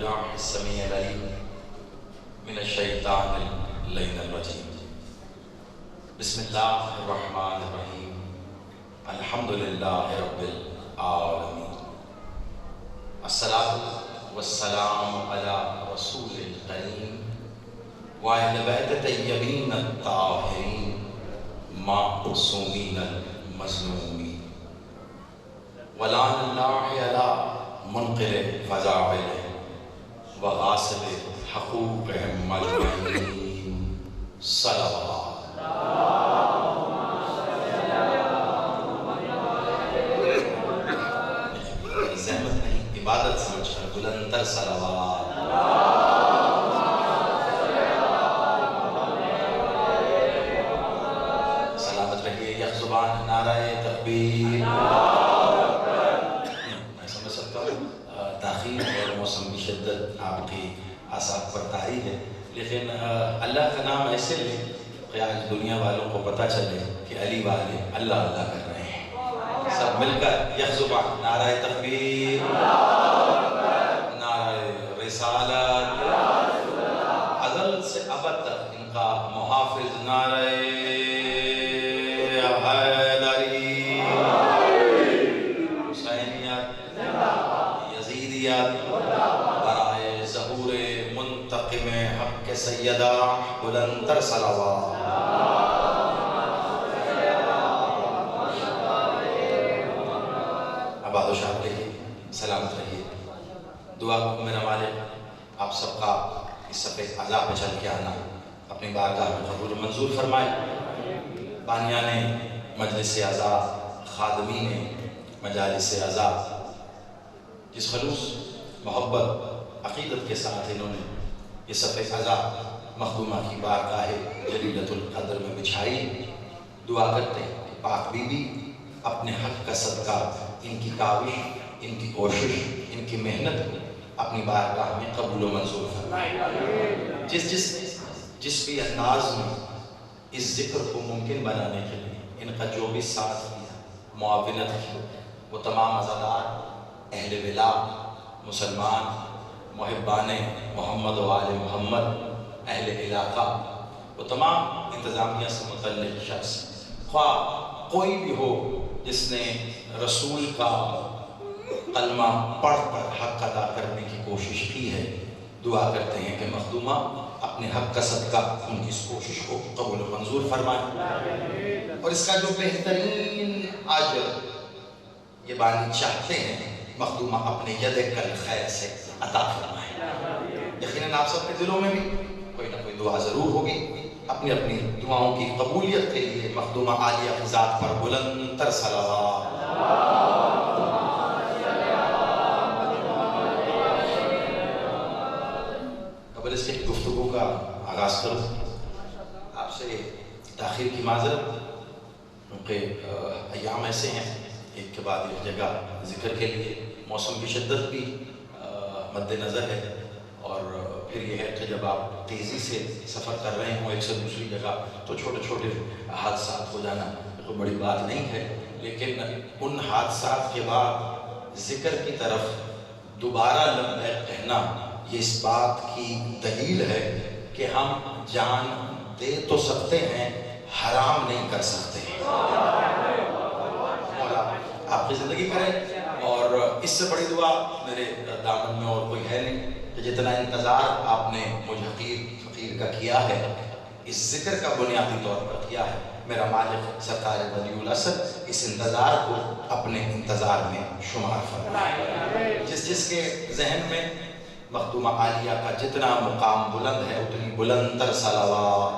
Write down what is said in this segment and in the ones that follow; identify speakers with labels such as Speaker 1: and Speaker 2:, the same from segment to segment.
Speaker 1: بالله السميع العليم من الشيطان اللعين الرجيم. بسم الله الرحمن الرحيم. الحمد لله رب العالمين. الصلاة والسلام على رسول الكريم وأهل بيت الطيبين الطاهرين معصومين المظلومين. ولعن الله على منقر فضائله وغاصب حقوقهم اجمعین. صلوات. زحمت نہیں، عبادت سمجھ کر بلند تر صلوات. سلامت رہیے. یک زبان نعرہ تکبیر. میں سمجھ سکتا ہوں تاخیر اور موسم کی شدت آپ کی آساب پر طاری ہے، لیکن اللہ کا نام ایسے لے کہ آج دنیا والوں کو پتہ چلے کہ علی والے اللہ اللہ کر رہے ہیں. سب مل کر یک زبان نعرہ تکبیر، نعرہ رسالت، ازل سے ابد تک ان کا محافظ نعرہ حیدری، حسینیت، یزیدیت، برائے ظہور منتقم حق کے سیدہ بلند تر صلوات. آباد و شاد رہیے، سلامت رہیے. دعا میرا مالک آپ سب کا اس صفحے عذاب پہ چل کے آنا اپنی بارگاہ میں قبول و منظور فرمائے. بانیان مجلس اعزا، خادمین مجالس اعزا، جس خلوص محبت عقیدت کے ساتھ انہوں نے یہ صفحے عزا مخدومہ کی بارگاہ جلیلۃ القدر میں بچھائی، دعا کرتے ہیں کہ پاک بی بی اپنے حق کا صدقہ، ان کی کاوش، ان کی کوشش، ان کی محنت اپنی بارگاہ میں قبول و منظور فرمائے. جس بھی انداز میں اس ذکر کو ممکن بنانے کے لیے ان کا جو بھی ساتھ دیا، معاونت کی، وہ تمام عزادار، اہل ولا، مسلمان، محبان محمد و آل محمد، اہل علاقہ، وہ تمام انتظامیہ سے متعلق شخص، خواہ کوئی بھی ہو جس نے رسول کا کلمہ پڑھ کر حق ادا کرنے کی کوشش کی ہے، دعا کرتے ہیں کہ مخدومہ اپنے حق کا صدقہ ان کی اس کوشش کو قبول و منظور فرمائے، اور اس کا جو بہترین اجر یہ بانی چاہتے ہیں مخدومہ اپنے ید کل خیر سے عطا فرمائے. یقیناً آپ سب کے دلوں میں بھی کوئی نہ کوئی دعا ضرور ہوگی. اپنی اپنی دعاؤں کی قبولیت کے لیے مخدومہ عالیہ کی ذات پر بلند تر صلوات. قبل اس کے گفتگو کا آغاز کروں، آپ سے تاخیر کی معذرت، کیونکہ ایام ایسے ہیں ایک کے بعد ایک جگہ ذکر کے لیے، موسم کی شدت بھی مد نظر ہے، اور پھر یہ ہے کہ جب آپ تیزی سے سفر کر رہے ہوں ایک سے دوسری جگہ تو چھوٹے چھوٹے حادثات ہو جانا کوئی بڑی بات نہیں ہے، لیکن ان حادثات کے بعد ذکر کی طرف دوبارہ لبیک کہنا یہ اس بات کی دلیل ہے کہ ہم جان دے تو سکتے ہیں، حرام نہیں کر سکتے. مولا آپ کی زندگی کرے، اور اس سے بڑی دعا میرے دامن میں اور کوئی ہے نہیں کہ جتنا انتظار آپ نے مجھ حقیر فقیر کا کیا ہے، اس ذکر کا بنیادی طور پر کیا ہے، میرا مالک سرکار ولی الاسد اس انتظار کو اپنے انتظار میں شمار فرمائے. جس کے ذہن میں مخدومہ عالیہ کا جتنا مقام بلند ہے اتنی بلند تر صلوات.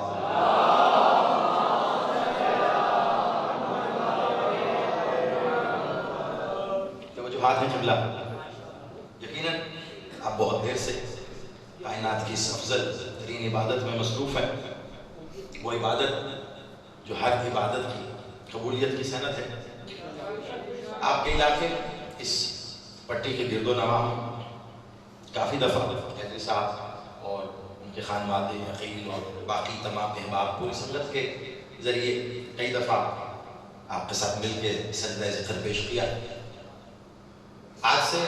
Speaker 1: توجہات ہیں قبلہ. یقیناً آپ بہت دیر سے کائنات کی اس افضل ترین عبادت میں مصروف ہیں، وہ عبادت جو ہر عبادت کی قبولیت کی صنعت ہے. آپ کے علاقے اس پٹی کے گرد و نواح میں کافی دفعہ حیدری صاحب اور ان کے خانوادے، عقیل اور باقی تمام احباب پوری سنگت کے ذریعے کئی دفعہ آپ کے ساتھ مل کے سجدہ ذکر پیش کیا. آج سے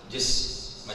Speaker 1: جس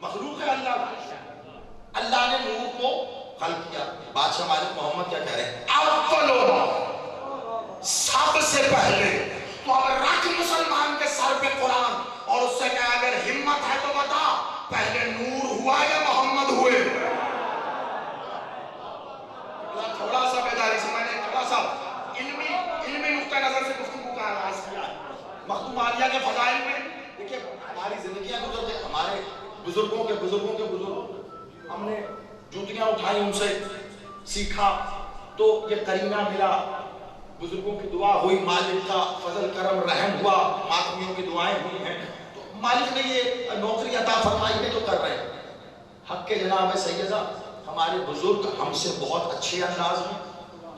Speaker 1: مخلوق ہے اللہ کا. اللہ نے نور کو خلق کیا. بادشاہ مالک محمد کیا کہہ رہے ہیں؟ اولو، سب سے پہلے. تو اب رکھ مسلمان کے سر پہ قرآن اور اس سے کہا اگر ہمت ہے تو بتا پہلے نور ہوا یا محمد ہوئے؟ تھوڑا سا بیداری سے میں نے تھوڑا سا علمی نقطہ نظر سے گفتگو کا آغاز کیا. مخدوم عالیہ کے فضائل میں دیکھیں ہماری زندگیاں گزرتے، ہمارے بزرگوں کے بزرگ ہم نے جوتیاں اٹھائی، ان سے سیکھا تو یہ قرینہ ملا، بزرگوں کی دعا ہوئی، مالک کا فضل کرم رحم ہوا، ماتمیوں کی دعائیں ہوئی ہیں، تو مالک نے یہ نوکری عطا فرمائی ہے تو کر رہے ہیں. حق کے جناب سیدہ ہمارے بزرگ ہم سے بہت اچھے انداز میں،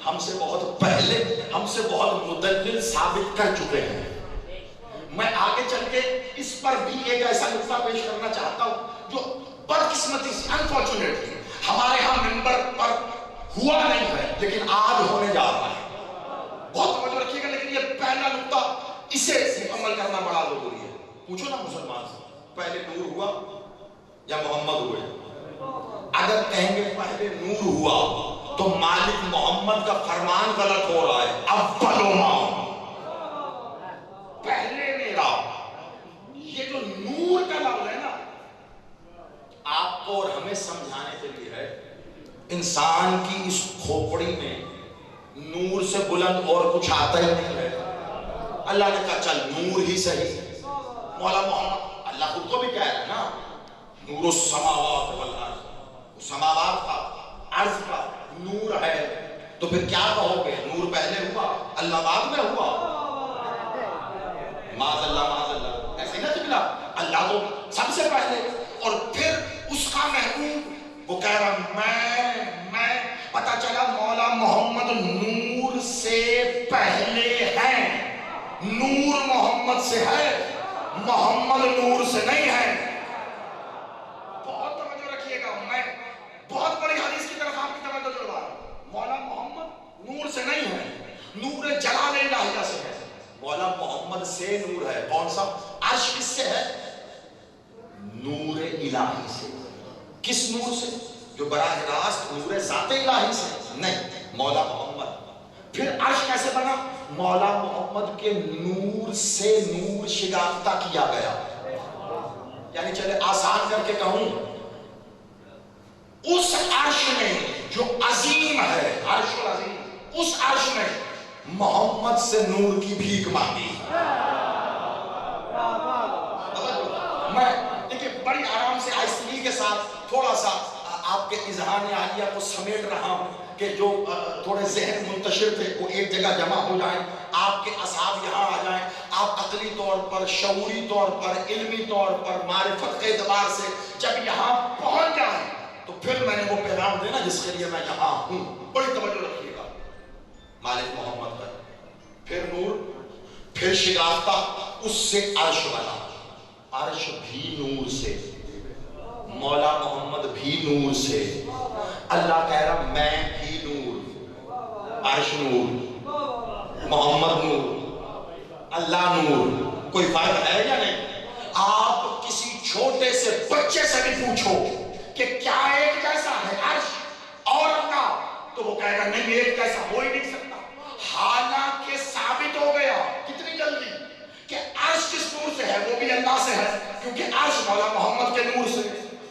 Speaker 1: ہم سے بہت پہلے، ہم سے بہت مدلل ثابت کر چکے ہیں. میں آگے چل کے اس پر بھی ایک ایسا نقطہ پیش کرنا چاہتا ہوں جو بدقسمتی سے انفارچونیٹلی ہمارے ہاں ممبر پر ہوا نہیں ہے لیکن آج ہونے جا رہا ہے. بہت توجہ رکھیے گا، لیکن یہ پہلا نقطہ اسے مکمل کرنا بڑا ضروری ہے. پوچھو نا مسلمان سے پہلے نور ہوا یا محمد ہوئے؟ اگر کہیں گے پہلے نور ہوا تو مالک محمد کا فرمان غلط ہو رہا ہے. اولو ما، پہلے میرا. یہ جو نور کا لفظ ہے نا آپ کو اور ہمیں سمجھانے کے لیے ہے. انسان کی اس کھوپڑی میں نور سے بلند اور کچھ آتا ہی نہیں ہے. اللہ نے کہا چل نور ہی صحیح. مولا محمد اللہ خود کو بھی کہہ رہا ہے نا نور السماوات والارض، سماوات کا عرض کا نور ہے. تو پھر کیا کہو گے؟ نور پہلے ہوا اللہ بعد میں ہوا؟ معاذ اللہ ایسے نہ چکلا. اللہ تو سب سے پہلے اور پھر اس کا محبوب. وہ کہہ رہا میں پتہ چلا مولا محمد نور سے پہلے ہے. نور محمد سے ہے، محمد نور سے نہیں ہے. بہت توجہ رکھیے گا، میں بہت بڑی حدیث کی طرف آپ کی توجہ دلوا رہا ہوں. مولا محمد نور سے نہیں ہے، نور جلال الہیہ سے ہے. مولا محمد سے نور ہے. کون سا؟ عرش کس سے ہے؟ نور الہی سے. کس نور سے؟ جو براہ راست نور ذات الہی سے نہیں، مولا محمد. پھر عرش کیسے بنا؟ مولا محمد کے نور سے نور شگافتہ کیا گیا. یعنی چلے آسان کر کے کہوں، اس عرش میں جو عظیم ہے، عرش العظیم، اس عرش میں محمد سے نور کی بھیک مانگی. میں دیکھیں بڑی آرام سے آہستگی کے ساتھ تھوڑا سا آپ کے اذہان عالیہ کو سمیٹ رہا ہوں کہ جو تھوڑے ذہن منتشر تھے وہ ایک جگہ جمع ہو جائیں، آپ کے اعصاب یہاں آ جائیں، آپ عقلی طور پر، شعوری طور پر، علمی طور پر، معرفت کے اعتبار سے جب یہاں پہنچ جائیں تو پھر میں نے وہ پیغام دینا جس کے لیے میں یہاں ہوں. بڑی توجہ رکھیے گا. مالک محمد کا پھر نور، پھر شگافتہ، اس سے عرش بنا. عرش بھی نور سے، مولا محمد بھی نور سے. اللہ کہہ رہا میں بھی نور. عرش نور، محمد نور، اللہ نور. کوئی فرق ہے یا نہیں؟ آپ کسی چھوٹے سے بچے سے بھی پوچھو کہ کیا ایک جیسا ہے عرش اور اللہ، تو وہ کہے گا نہیں ایک جیسا ہو ہی نہیں سکتا. حالانکہ ثابت ہو گیا کتنی جلدی کہ عرش کس نور سے ہے؟ وہ بھی اللہ سے ہے، کیونکہ عرش مولا محمد کے نور سے،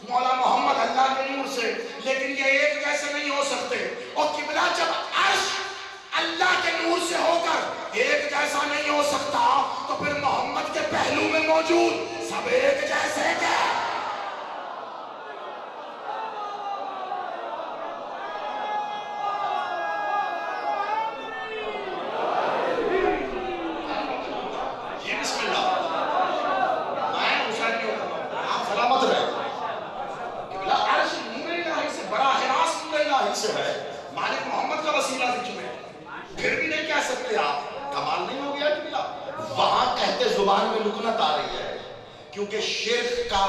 Speaker 1: مولا محمد اللہ کے نور سے. لیکن یہ ایک جیسے نہیں ہو سکتے. اور قبلہ جب عرش اللہ کے نور سے ہو کر ایک جیسا نہیں ہو سکتا تو پھر محمد کے پہلو میں موجود سب ایک جیسے کیا؟ مالک محمد کا وسیلہ بھی چنے، پھر بھی نہیں کہہ سکتے آپ. کمال نہیں ہو گیا کہ وہاں کہتے زبان میں لکنت آ رہی ہے کیونکہ شرک کا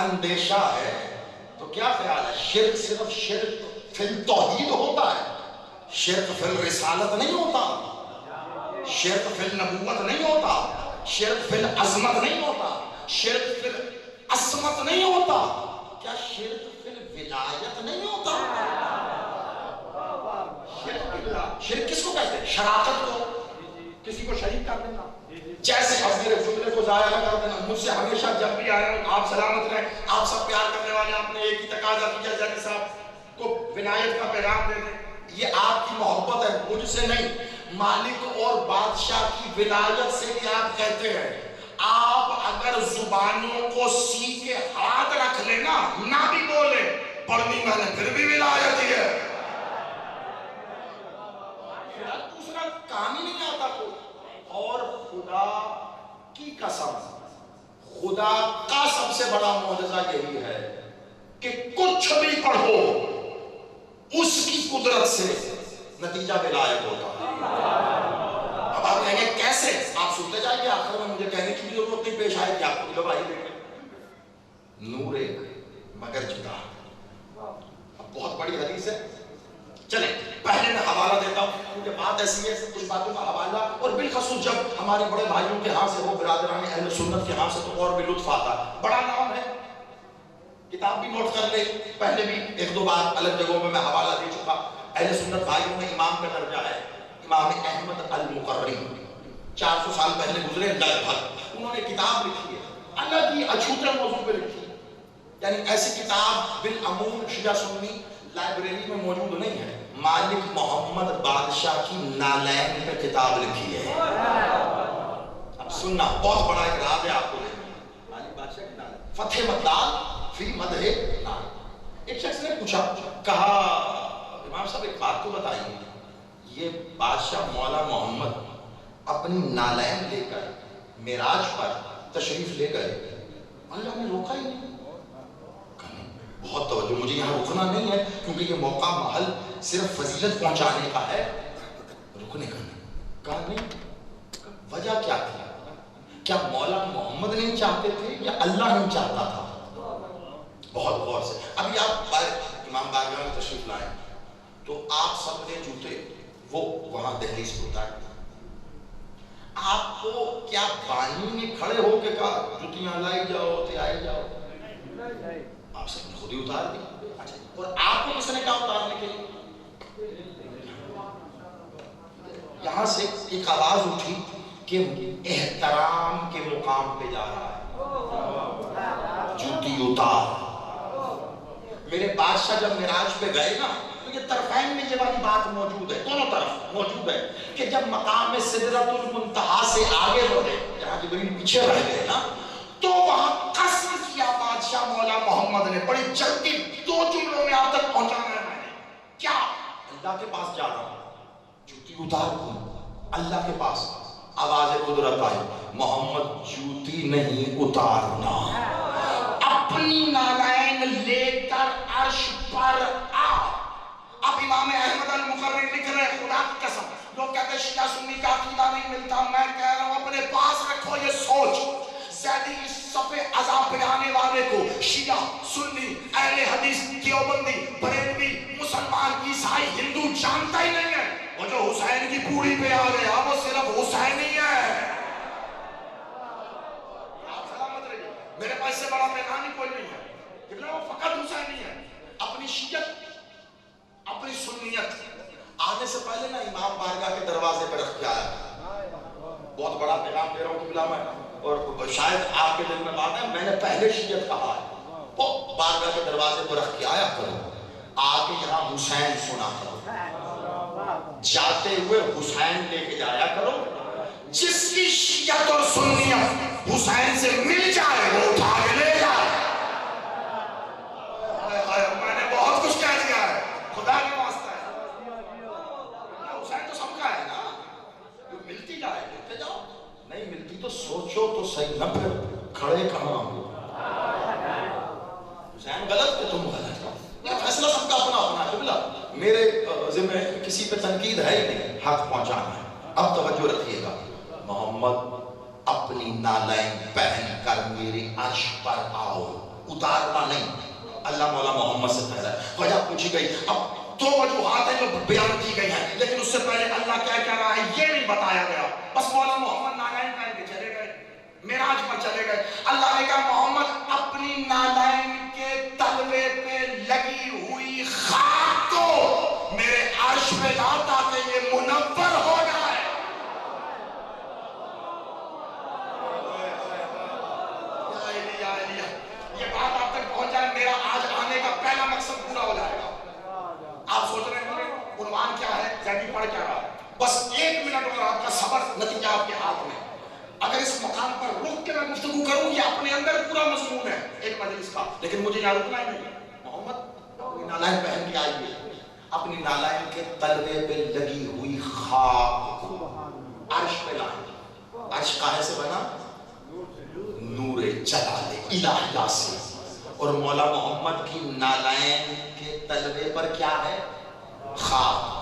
Speaker 1: اندیشہ ہے. تو کیا خیال ہے؟ شرک صرف شرک فی التوحید ہوتا ہے، شرک فی الرسالت نہیں ہوتا، شرک فی النبوت نہیں ہوتا، شرک فی العظمت نہیں ہوتا، شرک فی العصمت نہیں ہوتا.
Speaker 2: شراکت کو کسی کو شریک کر دینا، جیسے اب میرے جملے کو ضائع نہ کر دینا، مجھ سے ہمیشہ جب بھی آئے ہوں آپ سلامت رہیں، آپ سب پیار کرنے والے، آپ نے ایک ہی تقاضا کیا زیادی صاحب کو ولایت کا پیغام دے دیں، یہ آپ کی محبت ہے، مجھ سے نہیں، مالک اور بادشاہ کی ولایت سے بھی آپ کہتے ہیں، آپ اگر زبانوں کو سی کے ہاتھ رکھ لینا نہ بھی بولے، پڑھنی میں نے پھر بھی ولایت ہی ہے، دوسرا کام ہی نہیں آتا کوئی۔ اور خدا کی قسم، خدا کا سب سے بڑا معجزہ یہی ہے کہ کچھ بھی پڑھو اس کی قدرت سے نتیجہ ولایت ہوتا ہے۔ اب آپ کہیں گے کیسے؟ آپ سنتے جائیے، آخر میں مجھے کہنے کی بھی ضرورت نہیں پیش آئے کہ آپ کو گواہی دیں گے۔ نور ایک مگر جدا۔ اب بہت بڑی حدیث ہے، چلیں پہلے میں حوالہ دیتا ہوں، کیونکہ بات ایسی ہے کچھ باتوں کا حوالہ، اور بالخصوص جب ہمارے بڑے بھائیوں کے ہاں سے ہو، برادران اہل سنت کے ہاں سے، تو اور بھی لطف آتا ہے۔ بڑا نام ہے، کتاب بھی نوٹ کر لے، پہلے بھی ایک دو بار الگ جگہوں میں حوالہ دے چکا۔ اہل سنت بھائیوں میں امام کا درجہ ہے امام احمد المقرری، 400 سال پہلے گزرے لگ بھگ، انہوں نے کتاب لکھی ہے، الگ ہی اچھوتے موضوع پہ لکھی ہے، یعنی ایسی کتاب بالعموم شیعہ سنی لائبریری میں موجود نہیں ہے۔ مالک محمد بادشاہ کی نالین پہ کتاب لکھی ہے۔ اب سننا، بہت بڑا ایک راز ہے آپ کو، مالک بادشاہ کی نالین، فتح مطلال فی مدح نالین۔ ایک شخص نے پوچھا، کہا امام صاحب ایک بات تو بتائیے، یہ بادشاہ مولا محمد اپنی نالین لے کر معراج پر تشریف لے گئے، اللہ نے روکا ہی نہیں؟ بہت توجہ، مجھے یہاں رکنا نہیں ہے کیونکہ یہ موقع محل صرف فضیلت پہنچانے کا ہے، رکنے کا نہیں۔ کہا نہیں، وجہ کیا تھی؟ کیا مولا محمد نہیں چاہتے تھے یا اللہ نہیں چاہتا تھا؟ بہت غور سے، ابھی آپ امام بارگاہ میں تشریف لائیں تو آپ سب نے جوتے وہ وہاں دہلیز پر اتار، آپ کو کیا بانی نے کھڑے ہو کے کہا جوتیاں لائی جاؤ تے آئی جاؤ؟ آپ سب نے خود ہی اتار دی۔ اچھا، اور آپ کو کس نے کہا اتارنے کے لیے؟ یہاں سے ایک آواز اٹھی کہ احترام کے مقام پہ جا رہا ہے، جوتی اتار۔ میرے بادشاہ جب معراج پہ گئے نا، تو یہ طرفین میں یہ والی بات موجود ہے، دونوں طرف موجود ہے کہ جب مقام سدرۃ المنتہا سے آگے بڑھے، جہاں جبریل پیچھے رہ گئے نا، تو وہاں قسم کیا بادشاہ مولا محمد نے، بڑی جلدی 2 جملوں میں آپ تک پہنچانا ہے میں نے، کیا؟ اللہ کے پاس جا رہا ہوں، جوتی اتار دوں، اللہ کے پاس۔ آواز قدرت آئی، محمد جوتی نہیں اتارنا، اپنی نالین لے کر عرش پر آ۔ اب امام احمد المقرری لکھ رہے، خدا کی قسم، لوگ کہتے ہیں شیعہ سنی کا عقیدہ نہیں ملتا، میں کہہ رہا ہوں اپنے پاس رکھو یہ سوچ، زیدی اس صفحے عذاب پہ آنے والے کو شیعہ سنی اہل حدیث دیوبندی بریلوی مسلمان عیسائی ہندو جانتا ہی نہیں ہے، وہ جو حسین کی پوری پہ آ گیا وہ صرف حسین ہی ہے۔ آپ سلامت رہیے، میرے پاس سے بڑا پیغام ہی کوئی نہیں ہے، کہ وہ فقط حسین ہی ہے۔ اپنی شیعت اپنی سنیت آنے سے پہلے نا امام بارگاہ کے دروازے پہ رکھ کے آیا، بہت بڑا پیغام دے رہا ہوں کہ میں، اور شاید آپ کے دل میں بات ہے، میں نے پہلے شیعت کہا ہے، وہ بارگاہ کے دروازے پر رکھ کے آیا کرو، آ کے یہاں حسین سنا کرو، جاتے ہوئے حسین لے کے جایا کرو، جس کی شیعت اور سنیت حسین سے مل جائے وہ اٹھا کے لے جائے۔ میں نے بہت کچھ کہہ دیا ہے، خدا کے واسطہ ہے، حسین تو سب کا ہے نا، جو ملتی جائے لیتے جاؤ، نہیں ملتی تو سوچو تو صحیح نہ، پھر کھڑے کہاں ہو؟ حسین غلط کہ تم غلط، یہ فیصلہ سب کا اپنا اپنا ہے، بلا میرے ذمہ کسی پہ تنقید ہے ہی نہیں، حق پہنچانا ہے۔ اب توجہ رکھیے گا، محمد اپنی نالین پہن کر میرے عرش پر آؤ، اتارنا نہیں، اللہ مولا محمد سے پہلا ہے۔ وجہ پوچھی گئی، اب 2 وجوہات ہیں جو بیان کی گئی ہیں، لیکن اس سے پہلے اللہ کیا کہہ رہا ہے یہ نہیں بتایا گیا، بس مولا محمد نالین پہن کے چلے گئے، معراج پر چلے گئے۔ اللہ نے کہا محمد اپنی نالین کے تلوے پہ لگی ہوئی خاک کو میرے عرش پہ لا تاکہ یہ منور ہو جائے۔ رکنا ہی نہیں. محمد اپنی نالائن پہن کے آئیے. اپنی نالائن کے تلوے پہ لگی ہوئی خاک عرش پہ لائیں. عرش کاہے سے بنا؟ نور جلال الہیہ سے. اور مولا محمد کی نالائن کے تلوے پر کیا ہے؟ خاک.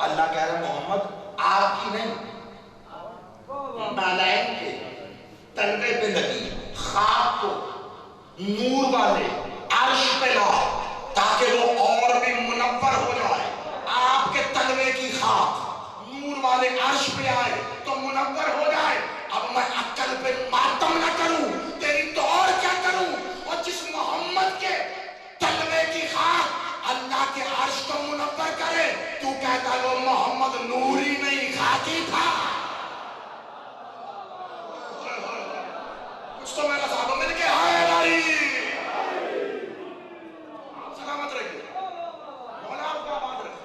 Speaker 2: اللہ کہہ رہے ہیں محمد آپ کی نہیں، نالائن کے تلوے پہ لگی خاک کو نور والے عرش پہ لاؤ تاکہ وہ اور بھی منور ہو جائے. آپ کے تلوے کی خاک نور والے عرش پہ آئے تو منور ہو جائے. اب میں عقل پہ ماتم نہ کروں، تیری تو اور کیا کروں. اور جس محمد کے تلوے کی خاک اللہ کے عرش کو منور کرے، تو کہتا ہے وہ محمد نوری نہیں خاکی تھا. کچھ تو میرا صاحب مل کے ہائے لاری سلامت رکھے. مولا آپ کو آباد رکھے.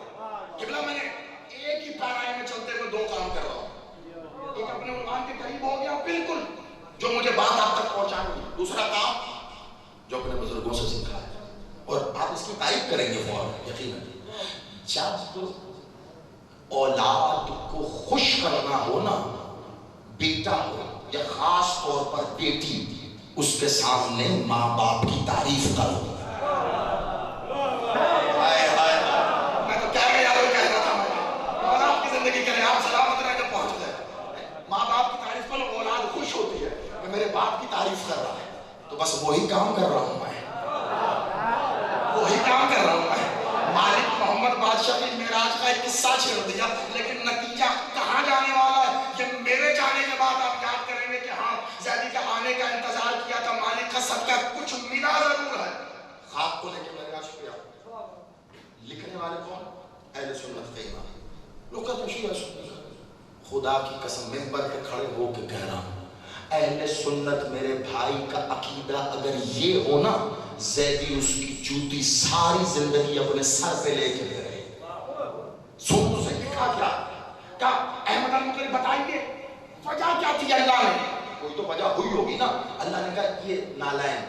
Speaker 2: قبلہ میں نے ایک ہی پیرائی میں چلتے ہوئے 2 کام کر رہا ہوں. ایک اپنے عنوان کے قریب ہو گیا بالکل جو مجھے بات آپ تک پہنچانی ہے. دوسرا کام جو اپنے بزرگوں سے سیکھا ہے اور آپ اس کی تعریف کریں گے فوراً یقیناً. جب اولاد کو خوش کرنا ہو نا، بیٹا ہو یا خاص طور پر بیٹی، اس کے سامنے ماں باپ کی تعریف کرو. میں تو کہہ رہا تھا اور آپ کی زندگی کرے آپ سلامت رہ کے پہنچ گئے. ماں باپ کی تعریف کرو، اولاد خوش ہوتی ہے کہ میرے باپ کی تعریف کر رہا ہے. تو بس وہی کام کر رہا ہوں میں، وہی کام کر رہا ہوں میں. مالک محمد بادشاہ کی معراج کا ایک قصہ چھیڑ دیا، لیکن نتیجہ کہاں جانے والا ہے یہ میرے جانے کے بعد آپ یاد کریں گے کہ ہاں زیدی کا آنے کا انتظار کیا تھا، مالک کا صدقہ کچھ ملا ضرور ہے. خاک کو لے کے معراج پہ آؤ. لکھنے والے کون؟ اہل سنت کے امام. لوگ کہتے ہیں شیعہ سنت. خدا کی قسم منبر پہ کھڑے ہو کے کہہ رہا ہوں اہل سنت میرے بھائی کا عقیدہ اگر یہ ہو نا، زیدی اس کی جوتی ساری زندگی اپنے سر پہ لے کے رہے. سن تو صحیح لکھا کیا؟ کہا احمد المطلب بتائیے وجہ کیا تھی اللہ نے؟ کوئی تو وجہ ہوئی ہوگی نا. اللہ نے کہا یہ نالائن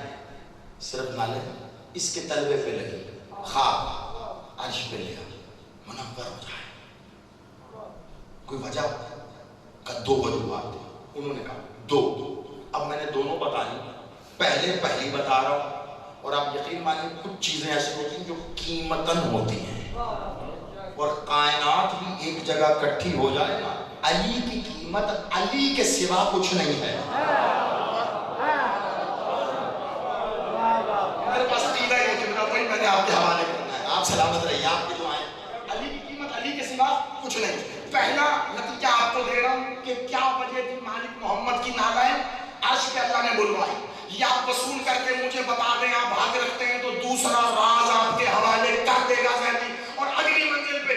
Speaker 2: صرف نالائن اس کے تلوے پہ لگی خاک عرش پہ لے منور ہو جائے. کوئی وجہ کا 2 وجوہات تھے. انہوں نے کہا 2. اب میں نے دونوں بتانی. پہلی بتا رہا ہوں اور آپ یقین مانیں کچھ چیزیں ایسی ہوتی ہیں جو قیمتاً ہوتی ہیں اور کائنات بھی ایک جگہ اکٹھی ہو جائے نا. علی کی قیمت علی کے سوا کچھ نہیں ہے. میرے پاس عقیدہ ہے کہ وہی میں نے آپ کے حوالے کرنا ہے. آپ سلامت رہیے. آپ کی دعائیں. علی کی قیمت علی کے سوا کچھ نہیں. پہلا نتیجہ آپ کو دے رہا ہوں کہ کیا وجہ تھی مالک محمد کی نالائن عرش پہ اللہ نے بلوائی. یہ آپ وصول کر کے مجھے بتا دیں آپ حق رکھتے ہیں تو دوسرا راز آپ کے حوالے کر دے گا زیدی. اور اگلی منزل پہ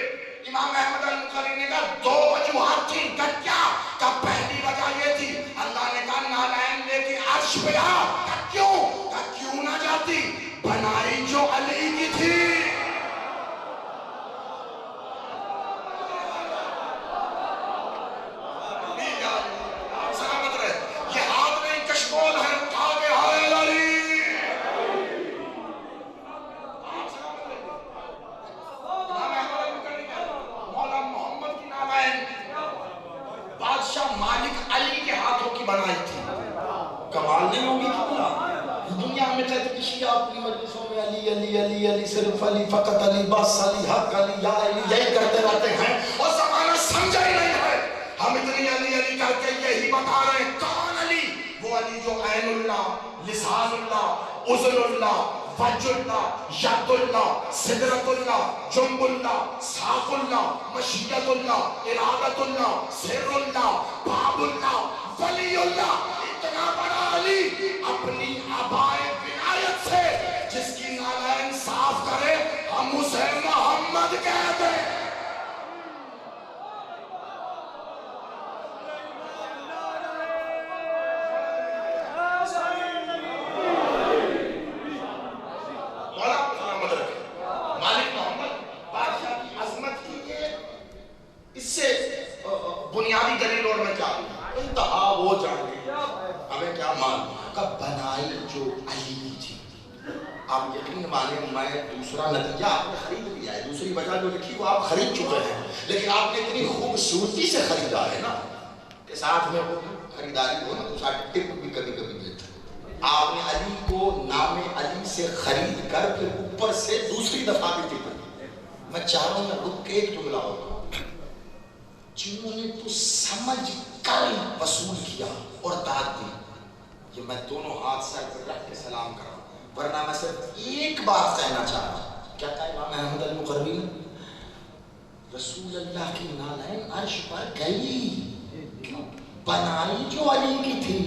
Speaker 2: امام احمد المقری نے کہا 2 وجوہات تھیں. کیا؟ کہ پہلی وجہ یہ تھی اللہ نے کہا نالائن لے کے عرش پہ آ. کیوں؟ کہ کیوں نہ جاتی، بنائی جو علی کی تھی. علی صرف علی فقط علی بس علی حق علی یا علی یہی کرتے رہتے ہیں اور زمانہ سمجھا ہی نہیں ہے. ہم اتنی علی علی کر کے یہی بتا رہے ہیں. کون علی؟ وہ علی جو عین اللہ، لسان اللہ، اذن اللہ، وجہ اللہ، ید اللہ، سدرت اللہ، جنب اللہ، ساق اللہ، مشیت اللہ، ارادت اللہ، سر اللہ، باب اللہ، ولی اللہ. اتنا بڑا علی اپنی آبائے ولایت سے جس کی نالائن صاف کرے ہم اسے محمد کہتے ہیں. مالک محمد بادشاہ کی عظمت کی اس سے بنیادی دلیل اور میں کیا انتہا وہ جانتے ہمیں کیا مان کا بنائی جو علی تھی. آپ مانے میں دوسرا نتیجہ آپ نے خرید لیا ہے، دوسری وجہ جو لکھی وہ آپ خرید چکے ہیں، لیکن آپ نے اتنی خوبصورتی سے خریدا ہے نا کہ ساتھ میں وہ خریداری ہو نا تو ساتھ ٹپ بھی کبھی کبھی دیتے ہیں۔ آپ نے علی کو نام علی سے خرید کر پھر اوپر سے دوسری دفعہ بھی ٹپ دی۔ میں چاہوں میں رک کے ایک جملہ ہوگا، جنہوں نے تو سمجھ کر وصول کیا اور داد دی، یہ میں دونوں ہاتھ سر پر رکھ کے سلام کر رہا ہوں، ورنہ میں صرف ایک بات کہنا چاہ رہا ہوں۔ کیا کہا امام احمد المقربی نے؟ رسول اللہ کی نالین عرش پر گئی، بنائی جو علی کی تھی۔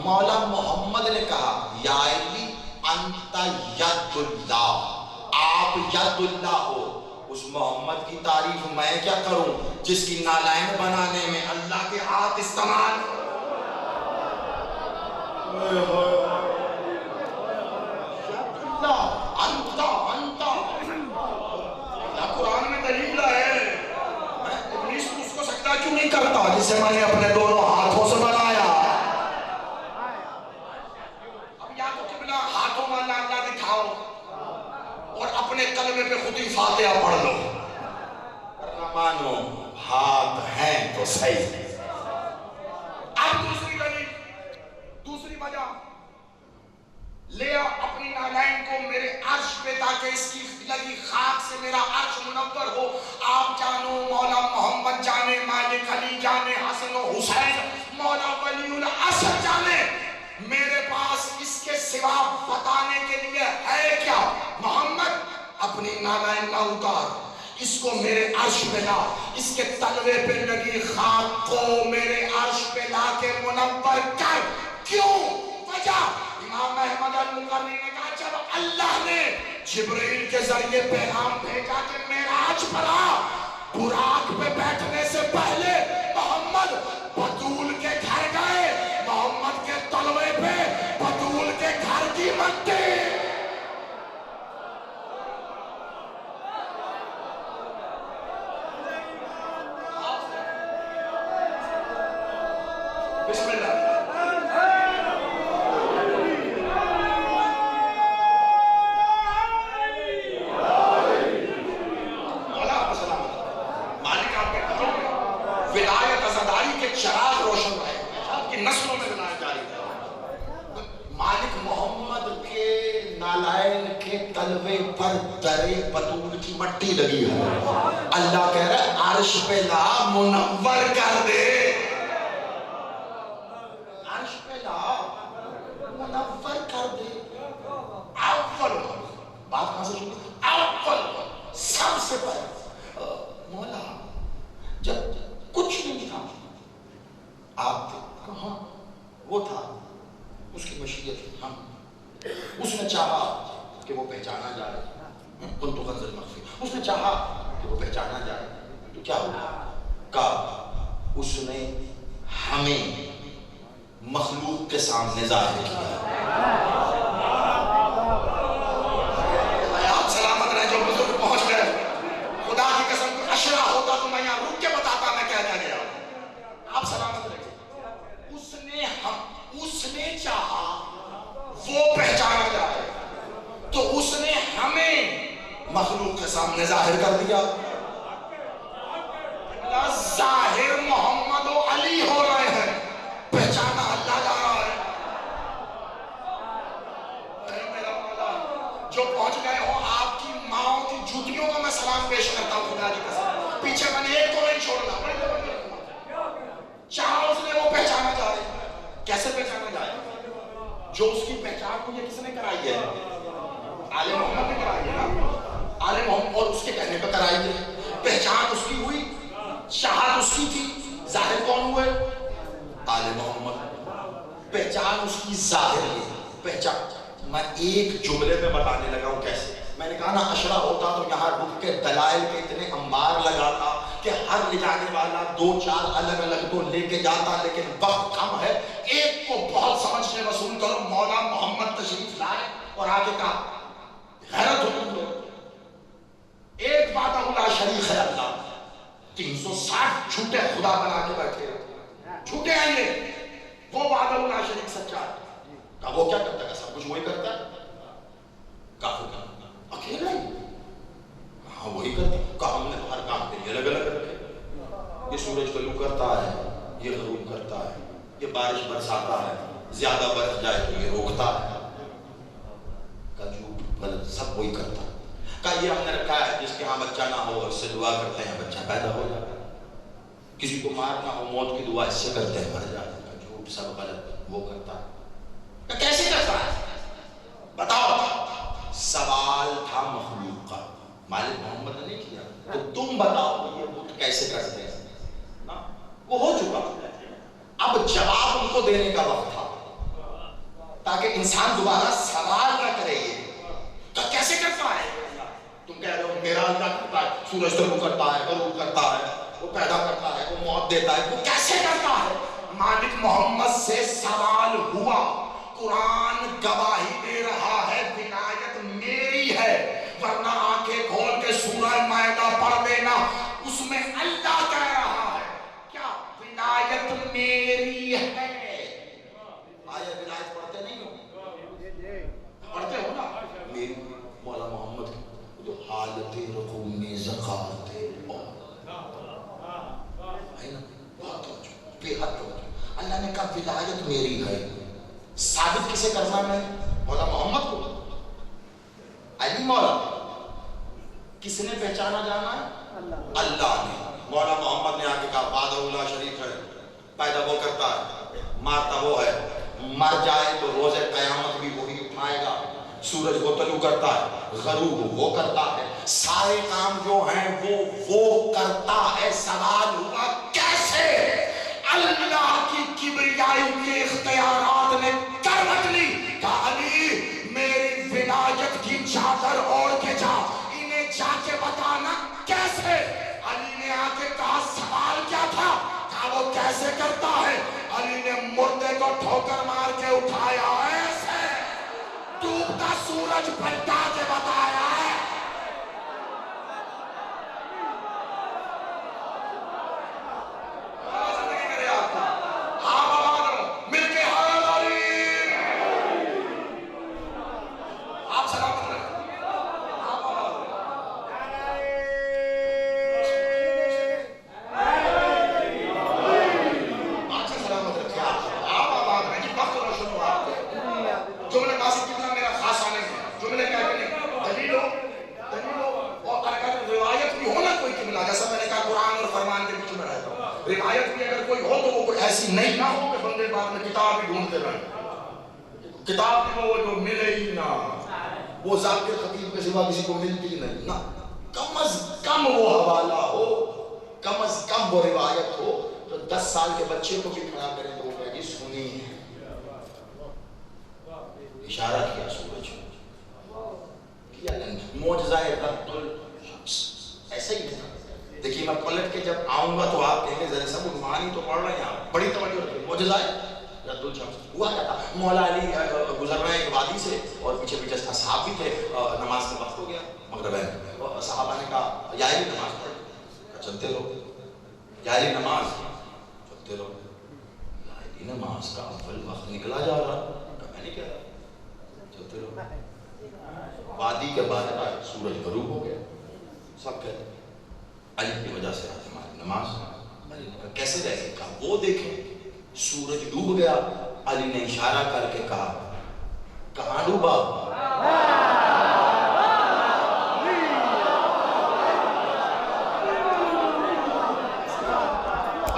Speaker 2: مولا محمد نے کہا یا علی انت ید اللہ، آپ ید اللہ ہو۔ اس محمد کی تعریف میں کیا کروں جس کی نالین بنانے میں اللہ کے ہاتھ استعمال ہو۔ قرآن میں دلیل ہے، میں ابلیس کو اس کو سجدہ کیوں نہیں کرتا جسے میں نے اپنے دونوں ہاتھوں سے بنایا؟ اب یا تو قبلہ ہاتھوں والا اللہ دکھاؤ اور اپنے کلمے پہ خود ہی فاتحہ پڑھ لو، ورنہ مانو ہاتھ ہیں تو صحیح۔ اب دوسری دلیل، دوسری وجہ، لیا اپنی نالین کو میرے عرش پہ تاکہ اس کی لگی خاک سے میرا عرش منور ہو۔ آپ جانو مولا محمد جانے، مالک علی جانے، حسن و حسین، مولا ولی العصر جانے، میرے پاس اس کے سوا بتانے کے لیے ہے کیا؟ محمد اپنی نالین نہ اتار، اس کو میرے عرش پہ لا، اس کے تلوے پہ لگی خاک کو میرے عرش پہ لا کے منور کر۔ کیوں؟ وجہ امام احمد المقرری نے کہا جب اللہ نے جبرائیل کے ذریعے پیغام بھیجا کہ معراج پر آ، براق پہ بیٹھنے سے پہلے محمد بطول کے گھر گئے، محمد کے تلوے پہ بطول کے گھر کی مٹی۔ بسم اللہ۔ چراغ روشن رہے، آپ کی نسلوں میں ولایت جاری ہے۔ مالک محمد کے نالین کے تلوے پر درے بطول کی مٹی لگی ہے، اللہ کہہ رہا ہے عرش پہ لا، منور کر دے، عرش پہ لا، منور کر دے۔ اول بات کہاں سے شروع؟ اول سب سے پہلے مولا جب کچھ نہیں تھا آپ تھے، کہاں وہ تھا، اس کی مشیت ہم، اس نے چاہا کہ وہ پہچانا جائے، کنت کنز المخفی، اس نے چاہا کہ وہ پہچانا جائے تو کیا ہوا؟ کہا اس نے ہمیں مخلوق کے سامنے ظاہر کیا۔ آپ سلامت رہے جو بزرگ پہنچ گئے، خدا کی قسم کوئی اشرا ہوتا تو میں یہاں رک کے بتاتا میں کیا گیا۔ آپ سلامت رہے، اس نے چاہا وہ پہچانا جائے تو اس نے ہمیں مخلوق کے سامنے ظاہر کر دیا۔ ظاہر محمد و علی ہو رہے ہیں، پہچانا اللہ جا رہا ہے۔ میرا مولا جو پہنچ گئے ہو، آپ کی ماں کی جوتیوں کا میں سلام پیش کرتا ہوں خدا کی قسم، پیچھے میں نے ایک کو نہیں چھوڑنا، چاہا اس نے وہ پہچانا جائے۔ کیسے پہچانا جائے؟ جو اس کی پہچان مجھے کس نے کرائی ہے؟ آل محمد نے کرائی ہے نا، آل محمد، اور اس کے کہنے پہ کرائی ہے۔ پہچان اس کی ہوئی، شہادت اس کی تھی، ظاہر کون ہوئے؟ آل محمد۔ پہچان اس کی ظاہر ہے، پہچان میں ایک جملے میں بتانے لگا ہوں کیسے۔ میں نے کہا نا اشرا ہوتا تو یہاں رک کے دلائل کے اتنے انبار لگاتا کہ ہر لے جانے والا دو چار الگ الگ تو لے کے جاتا، لیکن وقت کم ہے، ایک کو بہت سمجھنے وصول کرو۔ مولا محمد تشریف لائے اور آگے کہا غیرت ہو تم لوگ، ایک وعدہ لا شریک ہے اللہ، 360 جھوٹے خدا بنا کے بیٹھے، جھوٹے ہیں یہ، وہ وعدہ لا شریک سچا ہے۔ کہا وہ کیا کرتا ہے؟ سب کچھ وہی کرتا ہے۔ سکھاتا ہے, زیادہ برس جائے تو یہ روکتا ہے. غلط سب وہی کرتا ہے. کہ یہ ہم نے رکھا ہے جس کے ہاں بچہ نہ ہو اس سے دعا کرتے ہیں بچہ پیدا ہو جاتا ہے. کسی کو مارنا ہو موت کی دعا اس سے کرتے ہیں مر جاتا ہے. جھوٹ سب غلط وہ کرتا ہے. کیسے کرتا ہے بتاؤ؟ سوال تھا مخلوق کا, مالک محمد نے نہیں کیا, تو تم بتاؤ یہ بت کیسے کرتے ہیں. وہ ہو چکا, اب جواب ان کو دینے کا وقت تھا تاکہ انسان دوبارہ سوال نہ کرے. یہ تو کیسے کرتا ہے؟ تم کہہ رہے ہو میرا اللہ کرتا ہے, سورج طلوع کرتا ہے, غروب کرتا ہے, وہ پیدا کرتا ہے, وہ موت دیتا ہے. وہ کیسے کرتا ہے؟ مالک محمد سے سوال ہوا. قرآن گواہی دے رہا ہے ولایت میری ہے, ورنہ آنکھیں کھول کے سورہ مائدہ پڑھ دینا, اس میں اللہ کہہ رہا ہے کیا ولایت میری ہے. آیا ولایت پڑھتے نہیں ہو؟ پڑھتے ہو نا. میری مولا محمد جو حالت رقوم زکات اللہ نے کہا ولایت میری ہے. ثابت کسے کرنا ہے؟ مولا محمد کو. علی مولا کس نے پہچانا جانا ہے؟ اللہ نے. مولا محمد نے آگے کہا وحدہ لا شریک ہے, پیدا وہ کرتا ہے, مارتا وہ ہے, مر جائے تو روز قیامت بھی وہی اٹھائے گا. سورج کو طلوع کرتا ہے, غروب وہ کرتا ہے, سارے کام جو ہیں وہ کرتا ہے. سوال ہوا کیسے؟ اللہ کی کبریائی کے اختیارات نے کروٹ لی. کہا علی میری ولایت کی چادر اوڑھ کے جا, انہیں جا کے بتانا کیسے. علی نے آ کے کہا سوال کیا تھا؟ کہا وہ کیسے کرتا ہے. علی نے مردے کو ٹھوکر مار کے اٹھایا, ایسے ڈوبتا سورج پلٹا کے بتایا ہے. روایت بھی اگر کوئی ہو تو وہ کوئی ایسی نہیں نہ ہو کہ بندے بعد میں کتاب ہی ڈھونڈتے رہیں. کتاب میں وہ جو ملے ہی نہ, وہ ذات خطیب کے سوا کسی کو ملتی ہی نہیں نا. کم از کم وہ حوالہ ہو, کم از کم وہ روایت ہو, تو 10 سال کے بچے کو بھی کھڑا کریں تو وہ کہے گی سنی ہے. اشارہ کیا سورج کیا معجزہ رد الشمس ایسا ہی تھا. دیکھیے میں پلٹ کے جب آؤں گا تو آپ کہیں گے ذرا سب عنوان ہی تو پڑھ رہے ہیں آپ, بڑی توجہ رکھیں. معجزہ رد الشمس ہوا کیا تھا؟ مولا علی گزر رہے ہیں ایک وادی سے اور پیچھے پیچھے اصحاب بھی تھے. نماز کا وقت ہو گیا مغرب, صحابہ نے کہا یا علی نماز پڑھ. چلتے رہو یا علی نماز, چلتے رہو. یا علی نماز کا اول وقت نکلا جا رہا, میں نہیں کہہ رہا, چلتے رہو. وادی کے بعد سورج غروب ہو گیا. سب کہتے ہیں علی کی وجہ سے آج ہماری نماز. علی نے کہا کیسے جائے گا؟ وہ دیکھیں سورج ڈوب گیا. علی نے اشارہ کر کے کہا کہاں ڈوبا؟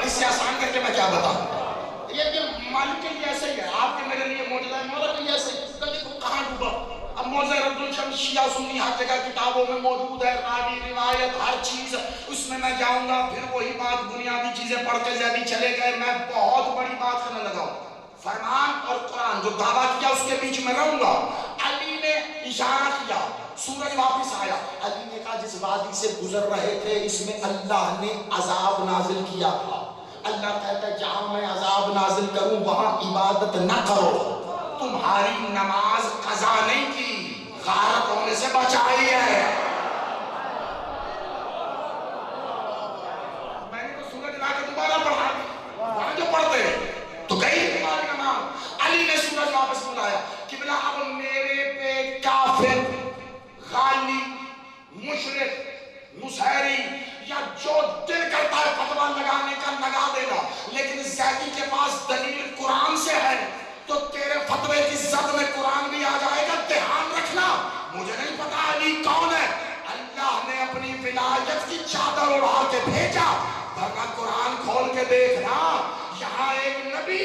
Speaker 2: اس سے آسان کر کے میں کیا بتاؤں؟ یہ مالک کے لیے ایسے ہی ہے, آپ کے میرے لیے معجزہ ہے, مولا کے لیے ایسے ہی. کہاں ڈوبا؟ اب موضوع رد الشمس شیعہ سنی ہر جگہ کتابوں میں موجود ہے, راوی روایت ہر چیز, اس میں میں جاؤں گا پھر وہی بات بنیادی چیزیں پڑھ کے زیادہ چلے گئے. میں بہت بڑی بات کرنے لگا ہوں. فرمان اور قرآن جو دعویٰ کیا اس کے بیچ میں رہوں گا. علی نے اشارہ کیا, سورج واپس آیا. علی نے کہا جس وادی سے گزر رہے تھے اس میں اللہ نے عذاب نازل کیا تھا. اللہ کہتا ہے جہاں میں عذاب نازل کروں وہاں عبادت نہ کرو. تمہاری نماز قضا نہیں کی, غارت ہونے سے بچائی ہے. میں نے تو سورج لا کے دوبارہ پڑھا, وہاں جو پڑھتے تو گئی تمہاری نماز. علی نے سورج واپس بلایا. قبلہ اب میرے پہ کافر, غالی, مشرک, مسحری یا جو دل کرتا ہے فتویٰ لگانے کا لگا دینا, لیکن زیدی کے پاس دلیل قرآن سے ہے ایک عزت میں قرآن بھی آ جائے گا، دھیان رکھنا، مجھے نہیں پتا علی کون ہے، اللہ نے اپنی ولایت کی چادر اڑا کے بھیجا، ورنہ قرآن کھول کے دیکھنا، یہاں ایک نبی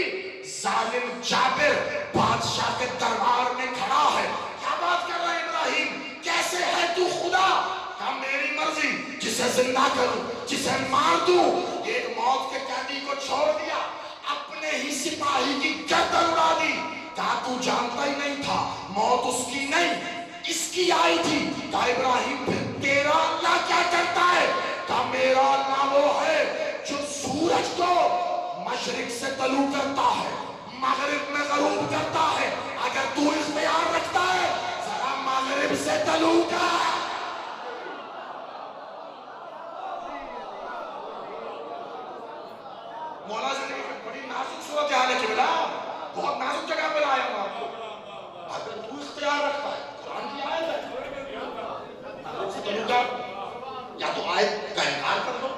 Speaker 2: ظالم جابر بادشاہ کے دربار میں کھڑا ہے، کیا بات کر رہا ہے ابراہیم، کیسے ہے تو خدا؟ کہا میری مرضی، جسے زندہ کروں جسے مار دوں، ایک موت کے قیدی کو چھوڑ دیا، اپنے ہی سپاہی کی گردن اڑا دی، کہا تو جانتا ہی نہیں تھا موت اس کی نہیں اس کی آئی تھی، کہا ابراہیم پھر تیرا اللہ کیا کرتا ہے؟ کہا میرا اللہ وہ ہے جو سورج کو مشرق سے طلوع کرتا ہے مغرب میں غروب کرتا ہے، اگر تو اختیار رکھتا ہے ذرا مغرب سے طلوع کر۔ مولا زندگی میں بڑی نازک صورت حال ہے کہ بہت نازک جگہ پہ لایا ہوں آپ کو، اگر تو اختیار رکھتا ہے، قرآن کی آیت ہے، مغرب سے طلوع کر، یا تو آیت کا انکار کر دو،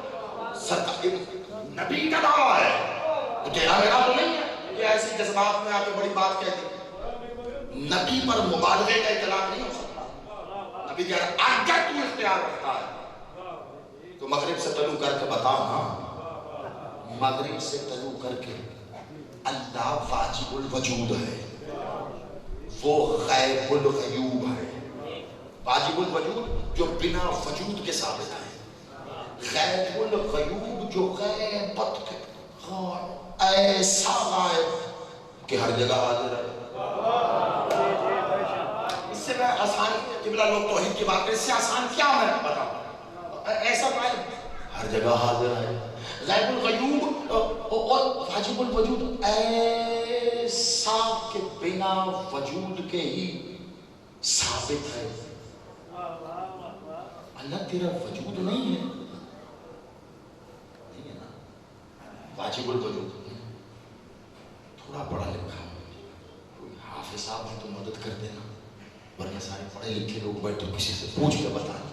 Speaker 2: نبی کا دعویٰ ہے، تو تیرا میرا تو نہیں ہے کہ ایسی جذبات میں آ کے بڑی بات کہہ دی، نبی پر مبالغے کا اطلاق نہیں ہو سکتا، نبی کہہ رہا اگر تو اختیار رکھتا ہے تو مغرب سے طلوع کر کے بتاؤ نا، مغرب سے طلوع کر کے اللہ واجب الوجود ہے، وہ غیب الغیوب ہے، واجب الوجود جو بنا وجود کے ثابت ہے، غیب الغیوب جو غیبت کے ایسا غائب کہ ہر جگہ حاضر ہے۔ اس سے میں آسان قبلہ لوگ توحید کی بات کریں، اس سے آسان کیا میں بتاؤں، ایسا غائب ہر جگہ حاضر ہے، غیب الغیوب اور واجب الوجود ایسا کہ بنا وجود کے ہی ثابت ہے۔ اللہ تیرا وجود نہیں ہے، نہیں ہے نا، واجب الوجود، تھوڑا پڑھا لکھا کوئی حافظ صاحب ہے تو مدد کر دینا، ورنہ سارے پڑھے لکھے لوگ بیٹھے کسی سے پوچھ کے بتائیں،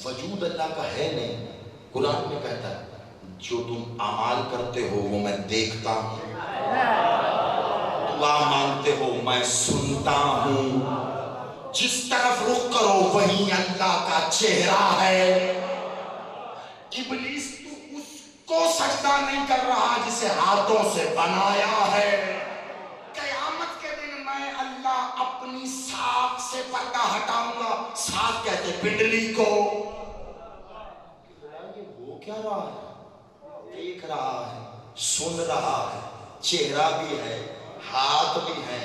Speaker 2: وجود اللہ کا ہے نہیں، قرآن میں کہتا ہے جو تم اعمال کرتے ہو وہ میں دیکھتا ہوں، دعا مانگتے ہو میں سنتا ہوں، جس طرف رخ کرو وہیں اللہ کا چہرہ ہے۔ ابلیس تو اس کو سجدہ نہیں کر رہا جسے ہاتھوں سے بنایا ہے، قیامت کے دن میں اللہ اپنی ساکھ سے پردہ ہٹاؤں گا، ساکھ کہتے پنڈلی کو، وہ کیا رہا ہے، دیکھ رہا ہے، سن رہا ہے، چہرہ بھی ہے، ہاتھ بھی ہے،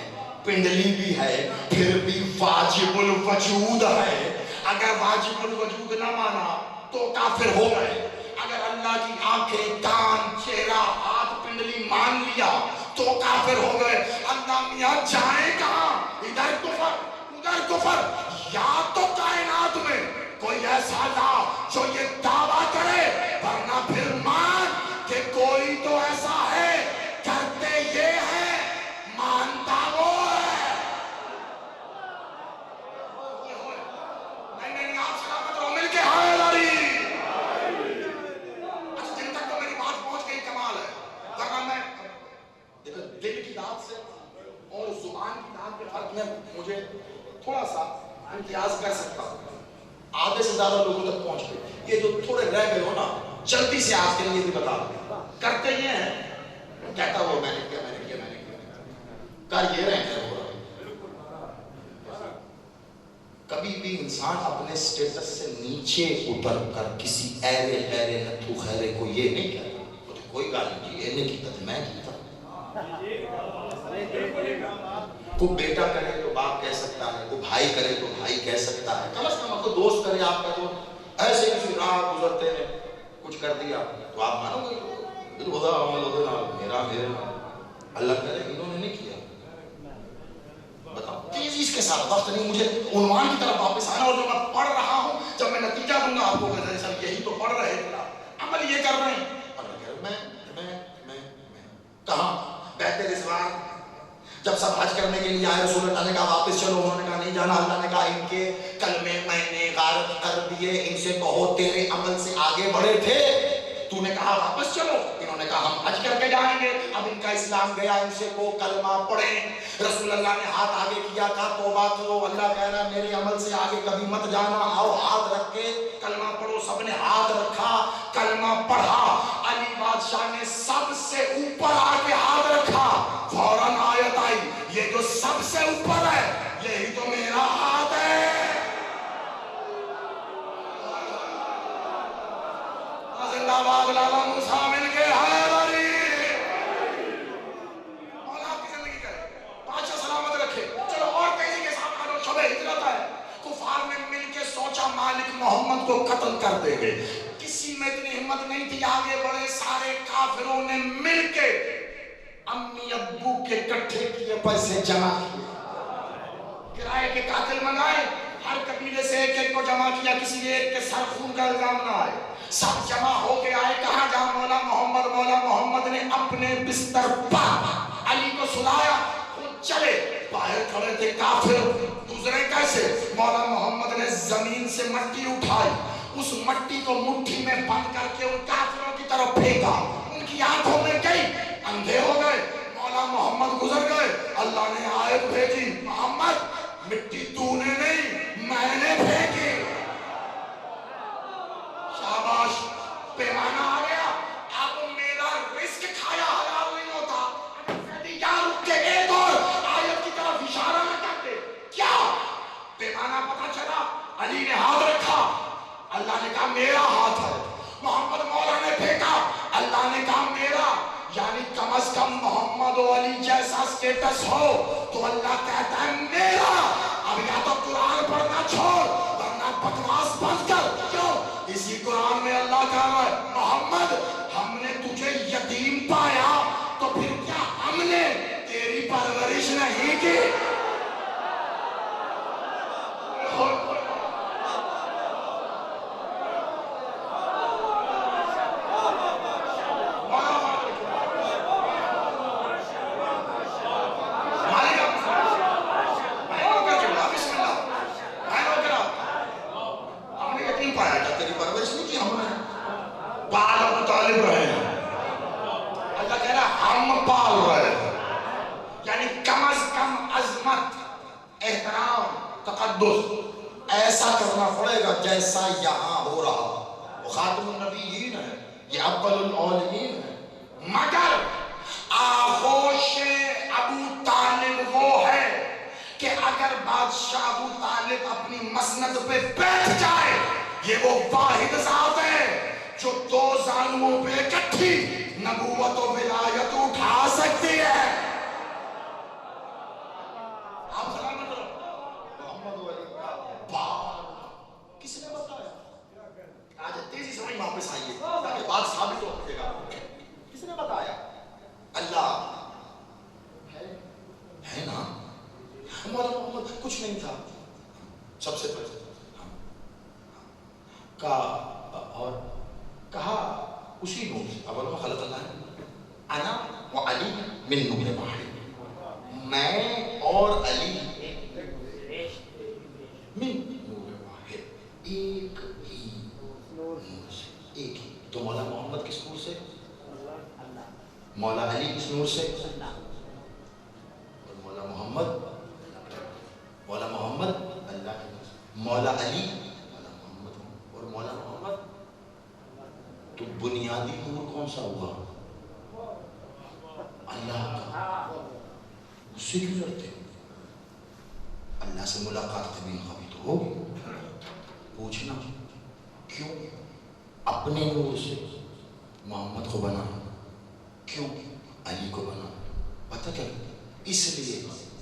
Speaker 2: پنڈلی بھی ہے، پھر بھی واجب الوجود ہے۔ اگر واجب الوجود نہ مانا تو کافر ہو گئے، اگر اللہ کی آنکھیں، کان، چہرہ، ہاتھ، پنڈلی مان لیا تو کافر ہو گئے۔ اللہ میاں جائیں کہاں، ادھر کفر ادھر کفر، یا تو کائنات میں کوئی ایسا لا جو یہ دعویٰ کرے، ورنہ پھر مان کہ کوئی تو ایسا ہے کرتے یہ ہے مانتا وہ ہے۔ نہیں آپ سلامت رہو، مل کے ہائے لاری۔ اچھا جن تک تو میری بات پہنچ گئی کمال ہے، ورنہ میں دیکھو دل کی داد سے اور زبان کی داد کے فرق میں مجھے تھوڑا سا امتیاز کر سکتا ہوں، آدھے سے زیادہ لوگوں تک پہنچ گئے، یہ جو تھوڑے رہ گئے ہو نا جلدی سے آپ کے لیے بھی بتا دیں، کرتے یہ ہیں، کہتا وہ میں نے کیا کر یہ رہے ہیں، کبھی بھی انسان اپنے سٹیٹس سے نیچے اتر کر کسی ایرے خیرے نتھو خیرے کو یہ نہیں کہتا، کوئی گال نہیں کی اینے کی تھا میں کیتا، کوئی بیٹا کرے تو باپ کہہ سکتا ہے، کوئی بھائی کرے تو بھائی کہہ سکتا ہے، کم از کم کوئی دوست کرے آپ کا دوست، ایسے کسی راہ گزرتے ہیں کچھ کر دیا تو آپ مانو گے خدا میرا میرے اللہ کرے انہوں نے نہیں کیا، بتاؤ تیزی اس کے ساتھ، وقت نہیں مجھے عنوان کی طرف واپس آنا، اور جو میں پڑھ رہا ہوں جب میں نتیجہ دوں گا آپ کو کہ سر یہی تو پڑھ رہے تھے، عمل یہ کر رہے ہیں، اللہ کہہ رہے میں کہاں بہتے رضوان جب سب حج کرنے کے لیے آئے، رسول اللہ نے کہا واپس چلو، انہوں نے کہا نہیں جانا، اللہ نے کہا ان کے کلمے میں نے غارت کر دیے، ان سے کہو تیرے عمل سے آگے بڑھے تھے، تو نے کہا واپس چلو، انہوں نے کہا ہم حج کر کے جائیں گے. اب ان کا اسلام گیا, ان سے کو کلمہ پڑھیں. رسول اللہ نے ہاتھ آگے کیا, کہا توبہ کرو, اللہ کہہ رہا میرے عمل سے آگے کبھی مت جانا, آؤ ہاتھ رکھ کے کلمہ پڑھو. سب نے ہاتھ رکھا, کلمہ پڑھا. علی بادشاہ نے سب سے اوپر آ کے ہاتھ رکھا, فوراً آیت آئی, یہ جو سب سے اوپر ہے یہی تو میرا ہاتھ ہے. زندہ باد لالا موسیٰ مل کے حیدری. مولا آپ کی زندگی کرے, بادشاہ سلامت رکھے. چلو اور تیزی کے ساتھ آلو, شب ہجرت ہے. کفار نے مل کے سوچا مالک محمد کو قتل کر دیں گے. کسی میں اتنی ہمت نہیں تھی, آگے بڑے سارے کافروں نے مل کے امی ابو کے کٹھے کیے پیسے جمع کیے, کرائے کے قاتل منگائے, ہر قبیلے سے ایک ایک کو جمع کیا, کسی ایک کے سر خون کا الزام نہ آئے. سب جمع ہو کے آئے, کہاں جا مولا محمد. مولا محمد نے اپنے بستر پر علی کو سلایا, خود چلے. باہر کھڑے تھے کافر, گزرے کیسے؟ مولا محمد نے زمین سے مٹی اٹھائی, اس مٹی کو مٹھی میں بند کر کے ان کافروں کی طرف پھینکا. ان کی آنکھوں میں گئی, اندھے ہو گئے. مولا محمد گزر گئے. اللہ نے آیت بھیجی, محمد مٹی تو نے نہیں میں نے پھینکی. شاباش, پیمانہ آ گیا. اب میرا رزق کھایا حلال نہیں ہوتا. یا رک کے ایک اور آیت کی طرف اشارہ نہ کرتے. کیا پیمانہ پتہ چلا؟ علی نے ہاتھ رکھا, اللہ نے کہا میرا ہاتھ ہے. محمد مولا نے پھینکا, اللہ نے کہا میرا. یعنی کم از کم محمد و علی جیسا سٹیٹس ہو تو اللہ کہتا ہے میرا. اب یا تو قرآن پڑھنا چھوڑ ورنہ بکواس بند کر. کیوں؟ اسی قرآن میں اللہ کہہ رہا ہے محمد ہم نے تجھے یتیم پایا تو پھر کیا ہم نے تیری پرورش نہیں کی؟ ایسا کرنا پڑے گا جیسا یہاں ہو رہا. وہ خاتم النبیین ہے, یہ افضل الاولین ہے. مگر آغوش ابو طالب وہ ہے کہ اگر بادشاہ ابو طالب اپنی مسند پہ بیٹھ جائے, یہ وہ واحد ذات ہے جو دو زانووں پہ اکٹھی نبوت و ولایت اٹھا سکتی ہے. آپ سلامت رہو. محمد و علی کس نے بتایا؟ آج تیزی سے وہیں واپس آئیے تاکہ بات ثابت ہو سکے گا. کس نے بتایا؟ اللہ ہے نا. مولا محمد کچھ نہیں تھا, سب سے پہلے اور کہا اسی نور سے اول ما خلق اللہ انا و علی من نور واحد, میں اور علی من نور واحد, ایک ہی نور سے, ایک ہی. تو مولا محمد کس نور سے؟ مولا علی کس نور سے؟ اور مولا محمد اللہ کے نور سے. مولا علی مولا محمد اور مولا محمد. تو بنیادی نور کون سا ہوا؟ اللہ کا. اس سے کیوں ڈرتے ہو؟ اللہ سے ملاقات کبھی نہ کبھی تو ہوگی. پوچھنا کیوں اپنے نور سے محمد کو بنانا, کیوں علی کو بنانا؟ پتہ کیا؟ اس لیے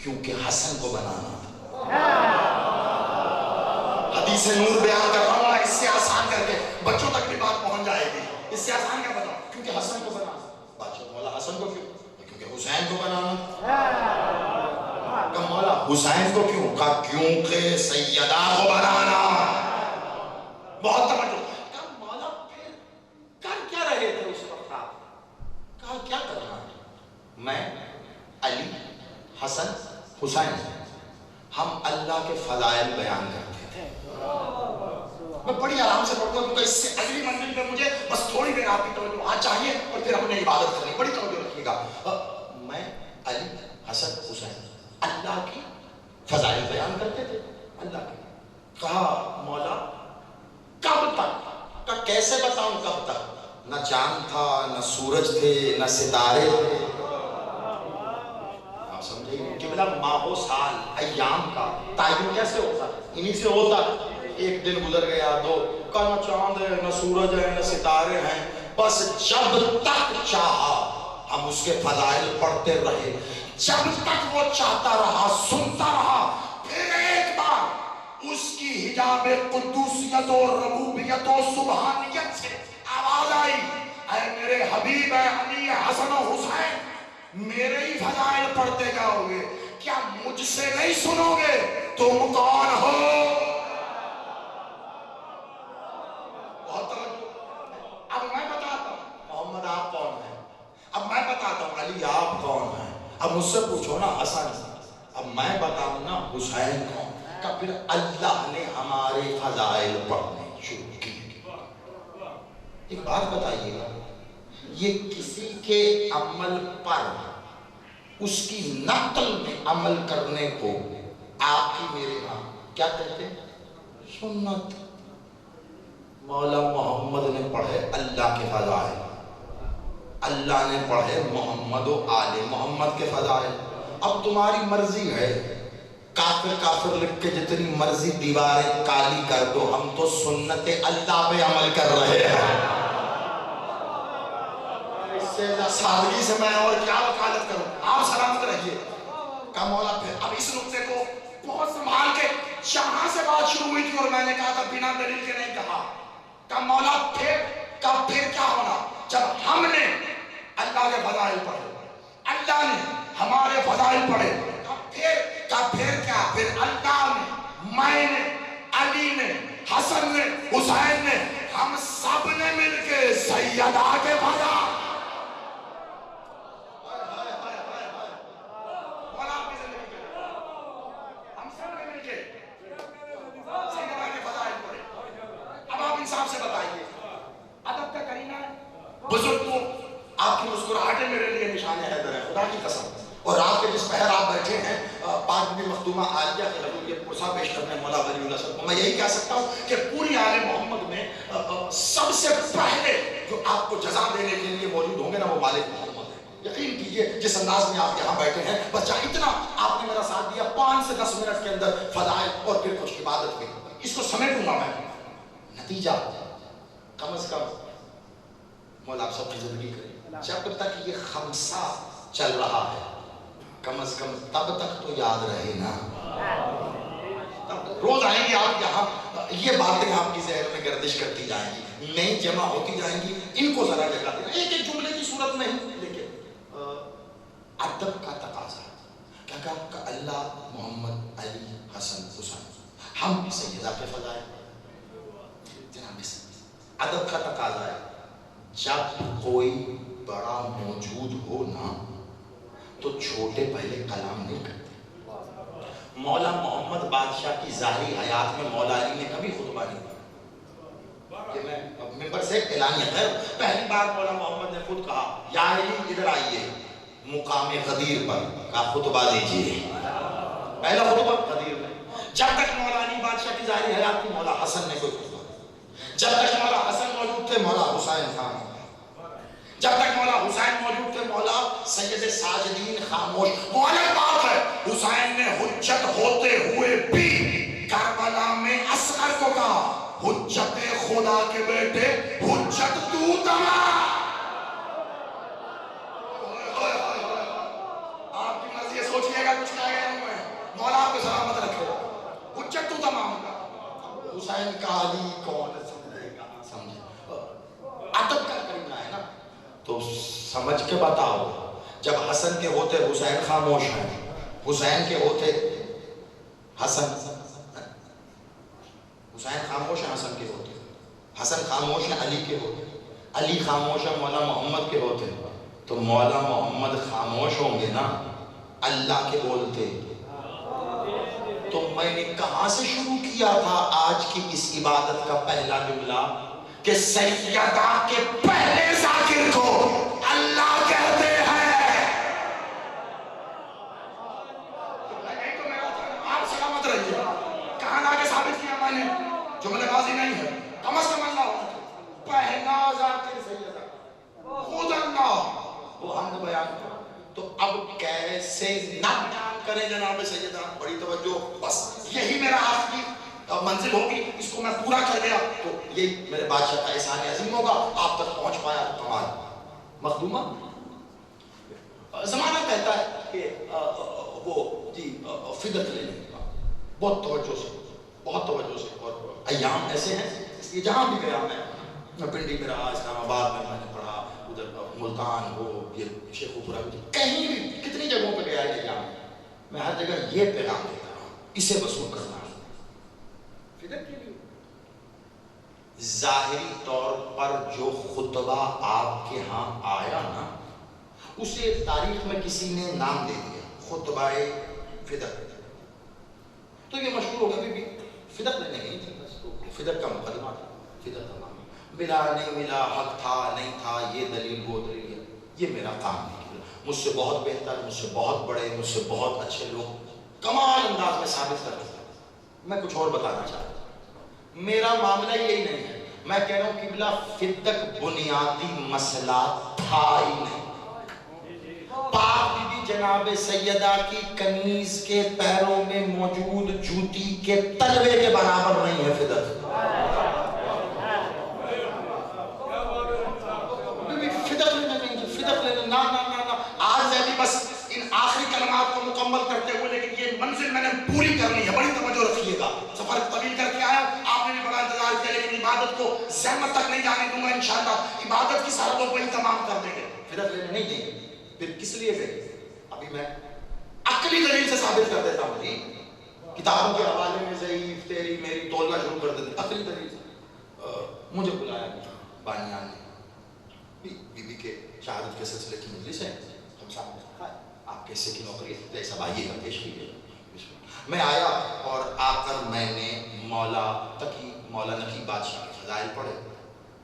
Speaker 2: کیونکہ حسن کو بنانا. حدیث نور بیان کر رہا ہوں, اس سے آسان کر کے بچوں تک بھی بات پہنچ جائے گی. اس سے آسان کیا بتاؤں؟ کیونکہ حسن کو بنانا. بچوں مولا حسن کو کیوں؟ کیونکہ حسین کو بنانا. کہ مولا حسین کو کیوں؟ کہا کیونکہ سیدہ کو بنانا. بہت توجہ. کہا مولا پھر کر کیا رہے تھے اس وقت آپ؟ کہا کیا کر رہا ہے؟ میں علی حسن حسین ہم اللہ کے فضائل بیان کرتے تھے. میں بڑی آرام سے پڑھوں گا کیونکہ اس سے اگلی منزل پہ مجھے بس تھوڑی دیر آپ کی توجہ چاہیے اور پھر ہم نے عبادت کرنی، بڑی توجہ رکھیے گا۔ میں علی حسن حسین اللہ کی فضائل بیان کرتے تھے، اللہ کی۔ کہا مولا کب تک؟ کہ کیسے بتاؤں کب تک؟ نہ چاند تھا، نہ سورج تھے، نہ ستارے تھے، آپ سمجھے؟ قبلہ ماہ و سال ایام کا تعین کیسے ہوتا؟ انہی سے ہوتا۔ ایک دن گزر گیا، دو، کہ نہ چاند ہے، نہ سورج ہے، نہ ستارے ہیں، بس جب تک چاہا ہم اس کے فضائل پڑھتے رہے، جب تک وہ چاہتا رہا سنتا رہا۔ پھر ایک بار اس کی حجاب قدوسیت و ربوبیت و سبحانیت سے آواز آئی، اے میرے حبیب اے علی حسن و حسین، میرے ہی فضائل پڑھتے جاؤ گے، کیا مجھ سے نہیں سنو گے؟ تم کون ہو؟ اب میں بتاتا ہوں محمد آپ کون ہیں، اب میں بتاتا ہوں علی آپ کون ہیں، اب مجھ سے پوچھو نا حسن، اب میں بتاؤں نا حسین کون، کہ پھر اللہ نے ہمارے فضائل پڑھنے شروع کیے۔ ایک بات بتائیے گا، یہ کسی کے عمل پر اس کی نقل میں عمل کرنے کو آپ کی میرے ہاں کیا کہتے ہیں؟ سنت۔ مولا محمد نے پڑھے اللہ کے فضائل، اللہ نے پڑھے محمد و آل محمد کے فضائل۔ اب تمہاری مرضی ہے، کافر کافر لکھ کے جتنی مرضی دیواریں کالی کر دو، ہم تو سنت اللہ پہ عمل کر رہے ہیں۔ اس سے سادگی سے میں اور کیا وکالت کروں؟ آپ سلامت رہیے۔ کہ مولا پھر اب اس نقطے کو بہت سنبھال کے، جہاں سے بات شروع ہوئی تھی اور میں نے کہا تھا بنا دلیل کے نہیں کہا، کہ مولا پھر کیا ہونا؟ جب ہم نے اللہ کے فضائل پڑھے، اللہ نے ہمارے فضائل پڑھے، پھر کیا؟ پھر اللہ نے، میں نے، علی نے، حسن نے، حسین نے، ہم سب نے مل کے سیدہ کے فضائل، ہم سب نے مل کے سیدہ کے فضائل پڑھے۔ اب آپ انصاف سے بتائیے، ادب کا کرینہ ہے؟ بزرگ تو آپ کی مسکراہٹیں میرے لیے نشان حیدر ہے، خدا کی قسم۔ اور رات کے جس پہر آپ بیٹھے ہیں، پاک بی مختومہ عالیہ کے حضور پرسہ پیش کرنے مولا ولی اللہ صاحب کو میں یہی کہہ سکتا ہوں کہ پوری آل محمد میں سب سے پہلے جو آپ کو جزا دینے کے لیے موجود ہوں گے نا، وہ مالک محمد ہے۔ یقین کیجئے جس انداز میں آپ یہاں بیٹھے ہیں، بس اتنا آپ نے میرا ساتھ دیا، 5 سے 10 منٹ کے اندر فضائل اور پھر کچھ عبادت کی، اس کو سمیٹوں گا میں۔ نتیجہ کم از کم مولا آپ سب کی زندگی کرے، جب تک یہ خمسہ چل رہا ہے کم از کم تب تک تو یاد رہے نا۔ روز آئیں گے آپ یہاں، یہ باتیں آپ کی ذہن میں گردش کرتی جائیں گی، نئی جمع ہوتی جائیں گی، ان کو ذرا جگہ دینا، ایک ایک جملے کی صورت نہیں، لیکن ادب کا تقاضا کیا کہا کہ اللہ محمد علی حسن حسین ہم سیدہ کے فضائل، جناب سے ادب کا تقاضا ہے، جب کوئی بڑا موجود ہو نا تو چھوٹے پہلے کلام نہیں کرتے۔ مولا محمد بادشاہ کی ظاہری حیات میں مولا علی نے کبھی خطبہ نہیں دیا، کہ میں ممبر سے اعلانیہ ہے، پہلی بار مولا محمد نے خود کہا یا علی ادھر آئیے مقام غدیر پر کا خطبہ دیجیے، پہلا خطبہ غدیر میں۔ جب تک مولا علی بادشاہ کی ظاہری حیات تھی مولا حسن نے کوئی خطبہ نہیں، جب تک مولا حسن موجود تھے مولا حسین خان، جب تک مولا حسین موجود تھے مولا سید ساجدین خاموش۔ وہ الگ بات ہے، حسین نے حجت ہوتے ہوئے بھی کربلا میں اصغر کو کہا حجت خدا کے بیٹے حجت تو تمام۔ آپ کی مرضی ہے، سوچئے گا کچھ کہہ گیا ہوں میں، مولا آپ کو سلامت رکھے، حجت تو تمام کا حسین کا علی کون سمجھے گا؟ سمجھے ادب کا کرنا ہے نا، تو سمجھ کے بتاؤ، جب حسن کے ہوتے حسین خاموش ہیں، حسین کے ہوتے حسن خاموش ہیں، حسن کے ہوتے حسن خاموش ہیں، علی کے ہوتے علی خاموش ہیں، مولا محمد کے ہوتے، تو مولا محمد خاموش ہوں گے نا اللہ کے بولتے، تو میں نے کہاں سے شروع کیا؟ دیا تھا آج کی اس عبادت کا پہلا جملہ کہ سیدہ کے پہلے ذاکر کو اللہ کہتے ہیں. تو میرا آپ سلامت رہیے. کہاں لا کے ثابت کیا میں نے؟ جملے بازی نہیں ہے. کم از کم اللہ ہوتا پہلا ذاکر سیدہ خود اللہ. وہ حمد بیان کرو تو اب کیسے نہ بیان کریں جناب سیدہ؟ بڑی توجہ. بس یہی میرا آخری منزل ہوگی. اس کو میں پورا کر گیا تو یہ میرے بادشاہ کا احسان عظیم ہوگا. آپ تک پہنچ پایا تو کمال. مخدومہ زمانہ کہتا ہے کہ وہ جی فدت لے لیں. بہت توجہ سے بہت توجہ سے. اور ایام ایسے ہیں اس لیے جہاں بھی گیا میں پنڈی میں رہا, اسلام آباد میں نے پڑھا, ادھر ملتان وہ یہ شیخوپورہ کہیں بھی کتنی جگہوں پہ گیا ہے ایام میں ہر جگہ یہ پیغام دیتا ہوں اسے وصول کرنا ہے فدت کے لیے. ظاہری طور پر جو خطبہ آپ کے ہاں آیا نا اسے تاریخ میں کسی نے نام دے دیا خطبہ فدت. تو یہ مشہور ہوگا بھی فدت لینے گئی تھی بس. تو فدت کا مقدمہ تھا. فدت کا معاملہ ملا نہیں ملا, حق تھا نہیں تھا, یہ دلیل وہ دلیل ہے. یہ میرا کام نہیں. مجھ سے بہت بہتر, مجھ سے بہت بڑے, مجھ سے بہت اچھے لوگ کمال انداز میں ثابت کر رہے ہیں. میں کچھ اور بتانا چاہتا ہوں. میرا معاملہ یہی نہیں ہے. میں کہہ رہا ہوں قبلہ فدت بنیادی مسئلہ تھا ہی نہیں. پاک بی بی جناب سیدہ کی کنیز کے پیروں میں موجود جوتی کے تلوے کے برابر نہیں ہے فدت. آج میں بھی بس ان آخری کلمات کو مکمل کرتے ہوئے, لیکن یہ منزل میں نے پوری کرنی ہے. بڑی توجہ رکھیے گا. سفر طویل کر کے آیا, آپ نے بھی بڑا انتظار کیا, لیکن عبادت کو زحمت تک نہیں جانے دوں گا انشاءاللہ. عبادت کی سرحدوں کو ہی تمام کر دیں گے. فدت لینے نہیں دیں گے. پھر کس لیے گئے؟ ابھی میں عقلی دلیل سے ثابت کر دیتا ہوں. جی کتابوں کے حوالے میں ضعیف تیری میری تولنا شروع کر دیتے. عقلی دلیل سے مجھے بلایا بانیان نے, بی بی کے شہادت کے سلسلے کی مجلس ہے, ہم سامنے آپ کیسے کی نوکری ہے, ایسا آئیے گا پیش کیجیے. میں آیا اور آ کر میں نے مولا نقی بادشاہ کے فضائل پڑھے.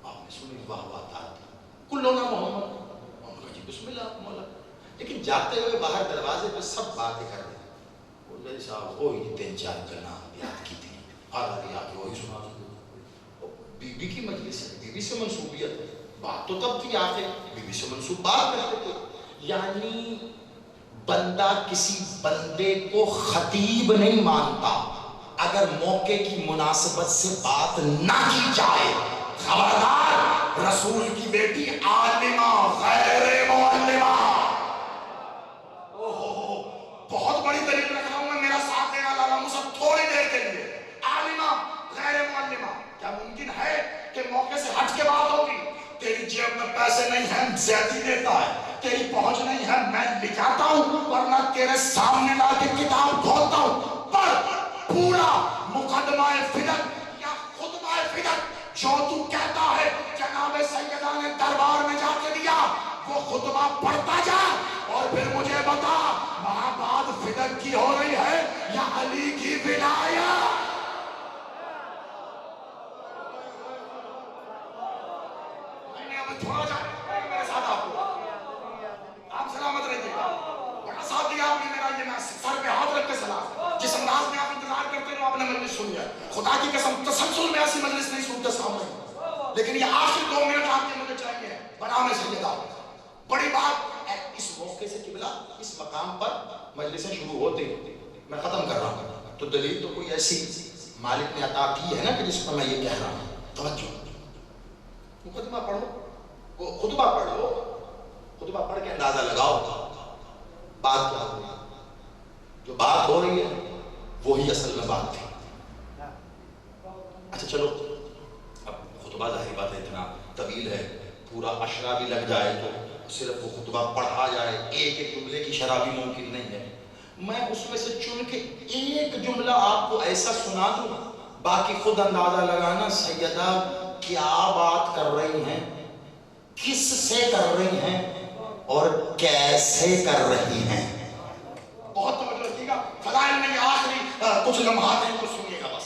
Speaker 2: آپ نے سنی واہ واہ تعالی کلونا محمد. جی بسم اللہ مولا. لیکن جاتے ہوئے باہر دروازے پہ سب باتیں کر رہے ہیں. وہ صاحب وہی 3-4 کلام یاد کی تھی, وہی سنا. بی بی کی مجلس ہے, بی بی سے منسوبیت ہے. بات تو تب تھی آخر بی بی سے منسوب بات کرتے تھے. یعنی بندہ کسی بندے کو خطیب نہیں مانتا اگر موقع کی مناسبت سے بات نہ کی جائے. خبردار رسول کی بیٹی عالمہ غیر معلمہ. بہت بڑی دلیل رکھ رہا ہوں میں, میرا ساتھ دینا لالا مصعب تھوڑی دیر کے لیے. عالمہ غیر معلمہ. کیا ممکن ہے کہ موقع سے ہٹ کے بات ہوگی؟ تیری جیب میں پیسے نہیں ہیں, زیادتی دیتا ہے. تیری پہنچ نہیں ہے, میں لکھاتا ہوں, ورنہ تیرے سامنے لا کے کتاب کھولتا ہوں. پر پورا مقدمہ فدت یا خطبہ فدت جو تو کہتا ہے جناب سیدہ نے دربار میں جا کے دیا, وہ خطبہ پڑھتا جا اور پھر مجھے بتا وہاں بات فدت کی ہو رہی ہے یا علی کی ولایت. چھوڑا جائے میرے ساتھ آپ کو. آپ سلامت رہیے گا. بڑا ساتھ دیا آپ نے میرا. یہ میں سر پہ ہاتھ رکھ کے سلام. جس انداز میں آپ انتظار کرتے ہیں آپ نے مجلس سنی ہے. خدا کی قسم تسلسل میں ایسی مجلس نہیں سنتے سامنے, لیکن یہ آخر 2 منٹ آپ کے مجھے چاہیے. بنام سیدہ بڑی بات. اس موقع سے قبلہ اس مقام پر مجلسیں شروع ہوتی ہیں. میں ختم کر رہا ہوں تو دلیل تو کوئی ایسی مالک نے عطا کی ہے نا کہ جس پر میں یہ کہہ رہا ہوں. توجہ. مقدمہ پڑھو, خطبہ پڑھ لو, خطبہ پڑھ کے اندازہ لگاؤ بات کیا ہو رہی ہے. جو بات ہو رہی ہے وہی اصل میں بات تھی. اچھا چلو, اب خطبہ ظاہر بات ہے اتنا طویل ہے, پورا عشرہ بھی لگ جائے تو صرف وہ خطبہ پڑھا جائے ایک ایک جملے کی شرح بھی ممکن نہیں ہے. میں اس میں سے چن کے ایک جملہ آپ کو ایسا سنا دوں, باقی خود اندازہ لگانا سیدہ کیا بات کر رہی ہیں, کس سے کر رہی ہیں اور کیسے کر رہی ہیں. بہت توجہ رکھیے گا. فضائل میں یہ آخری کچھ لمحات ہیں, کچھ سنیے گا بس.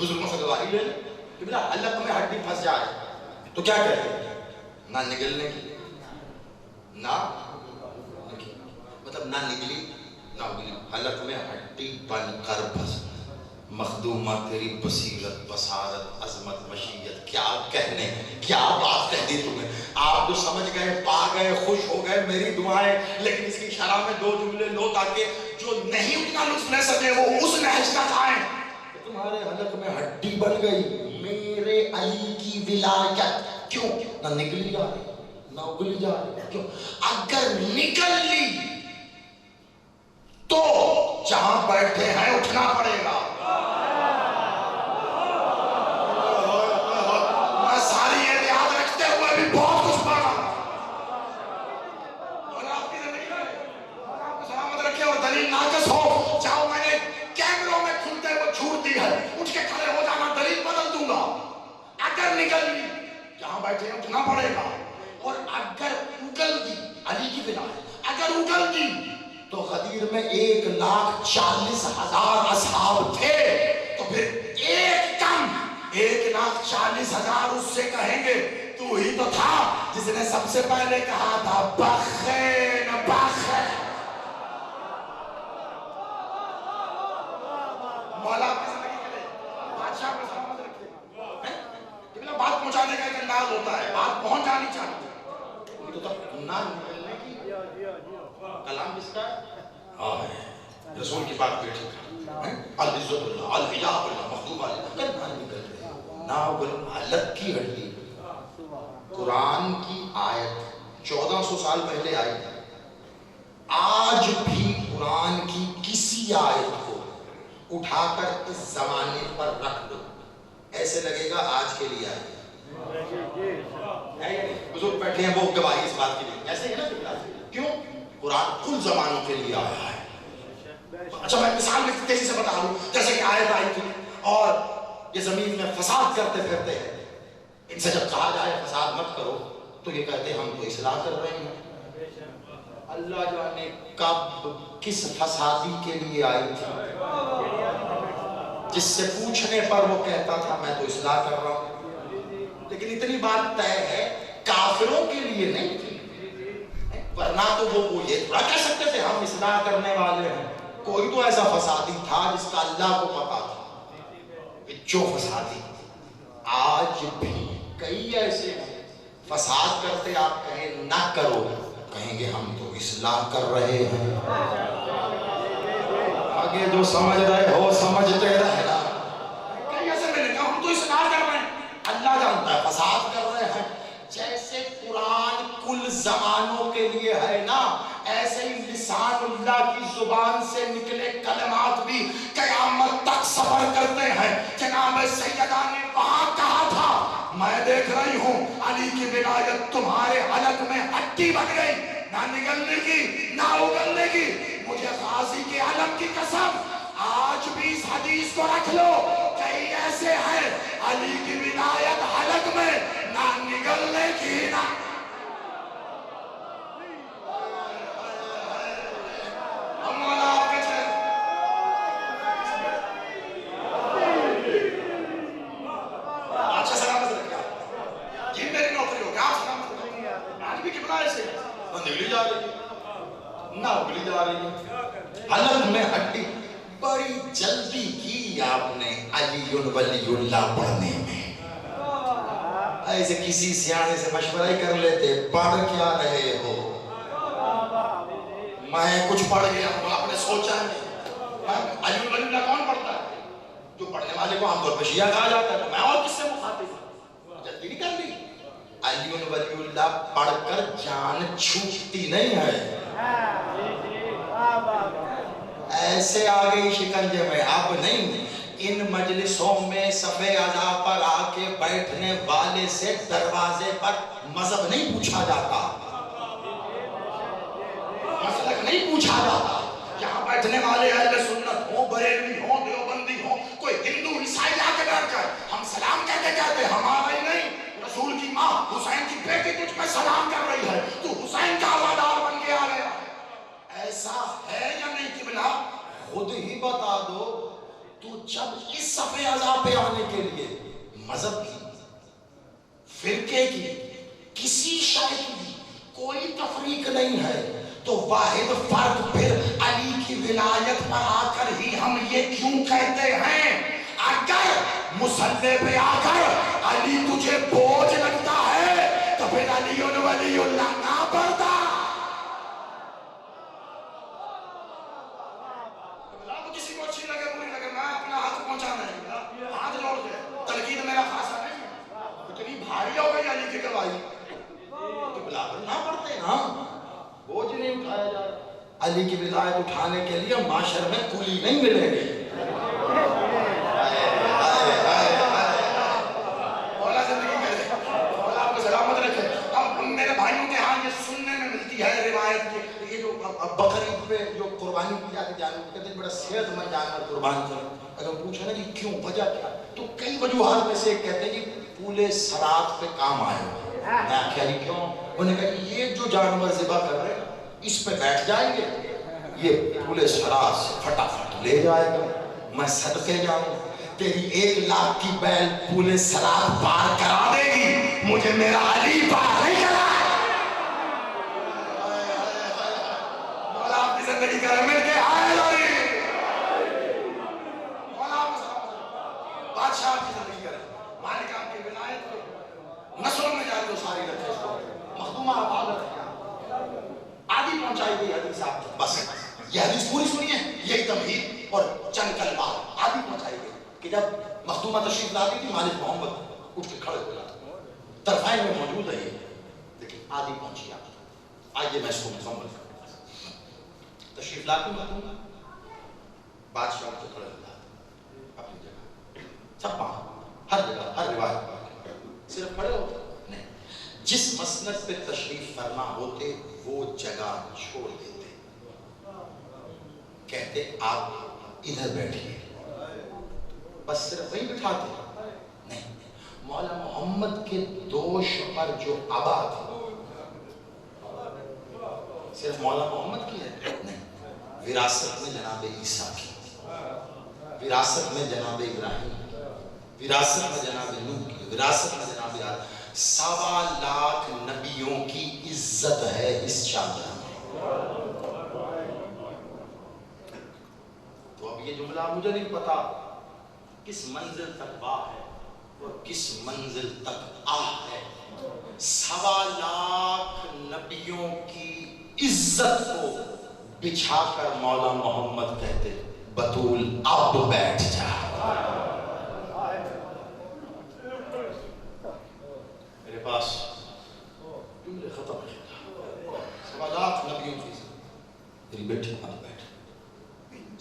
Speaker 2: بزرگوں سے گواہی لے لیں کہ بلا حلق میں ہڈی پھنس جائے تو کیا کہتے ہیں؟ نہ نگلنے کی، نہ مطلب نہ نگلی نہ اگلی، حلق میں ہڈی بن کر پھنس۔ مخدومہ تیری بصیرت، بصارت، عظمت، مشیت، کیا کہنے، کیا بات کہہ دی تمہیں۔ آپ جو سمجھ گئے، پا گئے، خوش ہو گئے، میری دعائیں، لیکن اس کی شرح میں دو جملے لو تاکہ جو نہیں اتنا لطف لے سکے وہ اس نہج کا کھائیں۔ تمہارے حلق میں ہڈی بن گئی میرے علی کی ولایت، کیوں؟ نہ نکلی جا رہی نہ اگلی جا رہی، کیوں؟ اگر نکل لی تو جہاں بیٹھے ہیں اٹھنا پڑے گا۔ میں ساری یہ یاد رکھتے ہوئے بھی بہت کچھ پڑھا۔ اور آپ کی زندگی میں اور آپ کو سلامت رکھے اور دلیل ناقص ہو، چاہو میں نے کیمروں میں کھلتے ہوئے چھوٹ دی ہے، اٹھ کے کھڑے ہو جانا، دلیل بدل دوں گا۔ اگر نکل لی جہاں بیٹھے اٹھنا پڑے گا، اور اگر اگل دی علی کی ولایت، اگر اگل دی تو غدیر میں 1,40,000 اصحاب تھے، تو پھر ایک کم 1,40,000 اس سے کہیں گے تو ہی تو تھا جس نے سب سے پہلے کہا تھا بخین بخین۔ مولا کی زندگی کے لیے بادشاہ کو سلامت رکھے، کہ بلا بات پہنچانے کا ایک انداز ہوتا ہے، بات پہنچ جانی چاہیے۔ تو تب نہ نکلنے کی کلام کس کا ہے؟ رسول کی بات بیٹھی العزت اللہ، الحجاب اللہ، مخدوم اللہ، کہ نہ نکل رہے نہ اگل حلق کی ہڈی۔ قرآن کی آیت 1400 سال پہلے آئی ہے، آج بھی قرآن کی کسی آیت کو اٹھا کر اس زمانے پر رکھ دو، ایسے لگے گا آج کے لیے آئی ہے۔ بزرگ بیٹھے ہیں وہ گواہی اس بات کے لیے، ایسے ہی نا، کیوں؟ قرآن کل زمانوں کے لیے آیا ہے۔ اچھا میں مثال میں تیزی سے بتا دوں، جیسے کہ آیت آئی تھی اور یہ زمین میں فساد کرتے پھرتے ہیں، ان سے جب کہا جائے فساد مت کرو تو یہ کہتے ہیں ہم تو اصلاح کر رہے ہیں۔ اللہ جانے کب کس فسادی کے لیے آئی تھی، جس سے پوچھنے پر وہ کہتا تھا میں تو اصلاح کر رہا ہوں۔ لیکن اتنی بات طے ہے کافروں کے لیے نہیں تھی، ورنہ تو وہ یہ تھوڑا کہہ سکتے تھے ہم اصلاح کرنے والے ہیں۔ کوئی تو ایسا فسادی تھا جس کا اللہ کو پتا تھا، جو فسادی آج بھی کئی ایسے فساد کرتے، آپ کہیں نہ کرو، کہیں گے ہم تو اصلاح کر رہے ہیں۔ آگے جو سمجھ رہے ہو سمجھتے رہنا، کئی ایسے میں نے کہا ہم تو اصلاح کر رہے ہیں، اللہ جانتا ہے فساد کر رہے ہیں۔ جیسے قرآن کل زمانوں کے لیے ہے نا، ایسے ہی لسان اللہ کی زبان سے نکلے کلمات بھی قیامت تک سفر کرتے ہیں۔ جناب سیدہ نے وہاں کہا تھا میں دیکھ رہی ہوں علی کی ولایت تمہارے حلق میں ہڈی بن گئی، نہ نگلنے کی نہ اگلنے کی۔ مجھے غازی کے علم کی قسم، آج بھی اس حدیث کو رکھ لو، کئی ایسے ہیں علی کی ولایت حلق میں نہ نگلنے کی نہ حلق میں ہڈی۔ بڑی جلدی کی آپ نے علی ولی اللہ پڑھنے میں، ایسے کسی سیانے سے مشورہ ہی کر لیتے پڑھ کیا رہے ہو، میں کچھ پڑھ گیا ہوں آپ نے سوچا نہیں۔ علی ولی اللہ کون پڑھتا ہے؟ جو پڑھنے والے کو عام طور پر شیعہ کہا جاتا ہے، تو میں اور کس سے مخاطب؟ جلدی نہیں کر لی۔ علی ولی اللہ پڑھ کر جان چھوٹتی نہیں ہے، ایسے آگئی شکنجے میں اب نہیں۔ ان مجلسوں میں صفِ اعضاء پر آ کے بیٹھنے والے سے دروازے پر مذہب نہیں پوچھا جاتا، مسلک نہیں پوچھا جاتا۔ یہاں بیٹھنے والے اہل سنت ہوں، بریلوی ہوں، دیوبندی ہوں، کوئی ہندو عیسائی آ کے بیٹھ کر ہم سلام کہتے کہتے ہمارا ہی نہیں، رسول کی ماں حسین کی بیٹی تجھ پہ سلام کر رہی ہے، تو حسین کا عزادار بن کے آ گیا۔ ایسا ہے یا نہیں قبلہ؟ خود ہی بتا دو۔ تو جب اس صف اعضاء پہ آنے کے لیے مذہب کی، فرقے کی، کسی شے کی کوئی تفریق نہیں ہے، تو واحد فرق پھر علی کی ولایت پر آ کر ہی ہم یہ کیوں کہتے ہیں اگر مصلی پہ آ کر علی تجھے بوجھ لگتا ہے تو پھر علی ولی اللہ نہ پڑھتا؟ کسی کو اچھی لگے بری لگے، میں اپنا حق پہنچانا ہے، ہاتھ جوڑ کے تنقید میرا خاصا نہیں ہے، اتنی بھاری ہو گئی علی کی گواہی کہ بلاول نہ پڑھتے نا، بوجھ نہیں اٹھایا جا رہا۔ علی کی ولایت اٹھانے کے لیے معاشر میں کولی نہیں ملیں گے۔ مولا زندگی کرے، مولا آپ کو سلامت رکھے۔ اب میرے بھائیوں کے ہاں یہ سننے میں ملتی ہے روایت کی، یہ جو بکری پہ جو قربانی کی جاتی جانور، کہتے ہیں بڑا صحت مند جانور قربان کرو، اگر پوچھا نا کہ کیوں، وجہ کیا، تو کئی وجوہات میں سے ایک کہتے ہیں کہ پولے سرات پہ کام آئے ہوئے۔ میں آخیا جی کیوں؟ انہوں نے کہا کہ یہ جو جانور ذبح کر رہے ہیں اس پہ بیٹھ جائیں گے، یہ پولے سرات سے پھٹافٹ لے جائے گا، میں صدقے جاؤں، تیری 1,00,000 کی بیل پولے سرات پار کرا دے گی، مجھے میرا علی پار نہیں کرا۔ مولا آپ کی زندگی کرے، مل کے آئے لوری، مولا آپ کو بادشاہ آپ کی زندگی کرے، مالک آپ کی ولایت کو نسلوں میں جائے تو ساری رکھے، اس کو مخدومہ عبادت آدھی پہنچائی گئی حدیث آپ کو، بس یہ حدیث پوری سنیے، یہی تمہید اور چند کلمات آدھی پہنچائی گئی کہ جب مخدومہ تشریف لاتی تھی مالک محمد اٹھ کے کھڑے ہو جاتے، طرفین میں موجود ہے یہ، لیکن آدھی پہنچی آپ کو، آئیے میں اس کو مکمل کروں۔ تشریف لاتی مخدومہ، بادشاہ اٹھ کے کھڑے ہو جاتے اپنی جگہ، سب وہاں ہر جگہ ہر روایت صرف کھڑے ہوتے نہیں، جس مسند پہ تشریف فرما ہوتے وہ جگہ چھوڑ دیتے، کہتے آپ ادھر بیٹھیے، بس صرف وہی بٹھاتے نہیں۔ مولا محمد کے دوش پر جو عبا تھی صرف مولا محمد کی ہے نہیں، وراثت میں جناب عیسیٰ کی، وراثت میں جناب ابراہیم کی، وراثت میں جناب نوح کی، وراثت میں جناب آدم، 1,25,000 نبیوں کی عزت ہے اس چادر میں۔ تو اب یہ جملہ مجھے نہیں پتا کس منزل تک واہ ہے اور کس منزل تک آہ ہے، 1,25,000 نبیوں کی عزت کو بچھا کر مولا محمد کہتے بطول اب بیٹھ جا۔ میرے پاس جملے ختم ہے، 1,25,000 نبیوں کی عزت، میری بیٹی وہاں بیٹھ،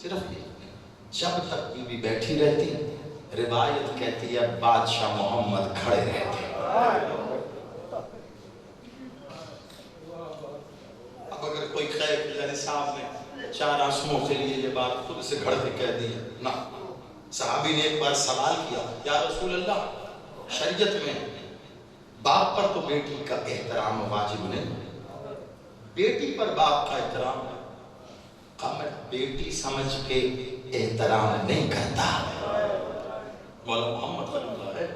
Speaker 2: صرف یہ جب تک بی بی بیٹھی رہتی روایت کہتی ہے بادشاہ محمد کھڑے رہتے۔ اب اگر کوئی خیر کہ صاحب نے 4 آنسوؤں کے لیے یہ بات خود سے گھڑ کے کہہ دی ہے نہ، صحابی نے ایک بار سوال کیا، یا رسول اللہ شریعت میں باپ پر تو بیٹی کا احترام واجب نہیں، بیٹی پر باپ کا احترام ہے، کہا میں بیٹی سمجھ کے احترام نہیں کرتا، مولا محمد صلی اللہ ہے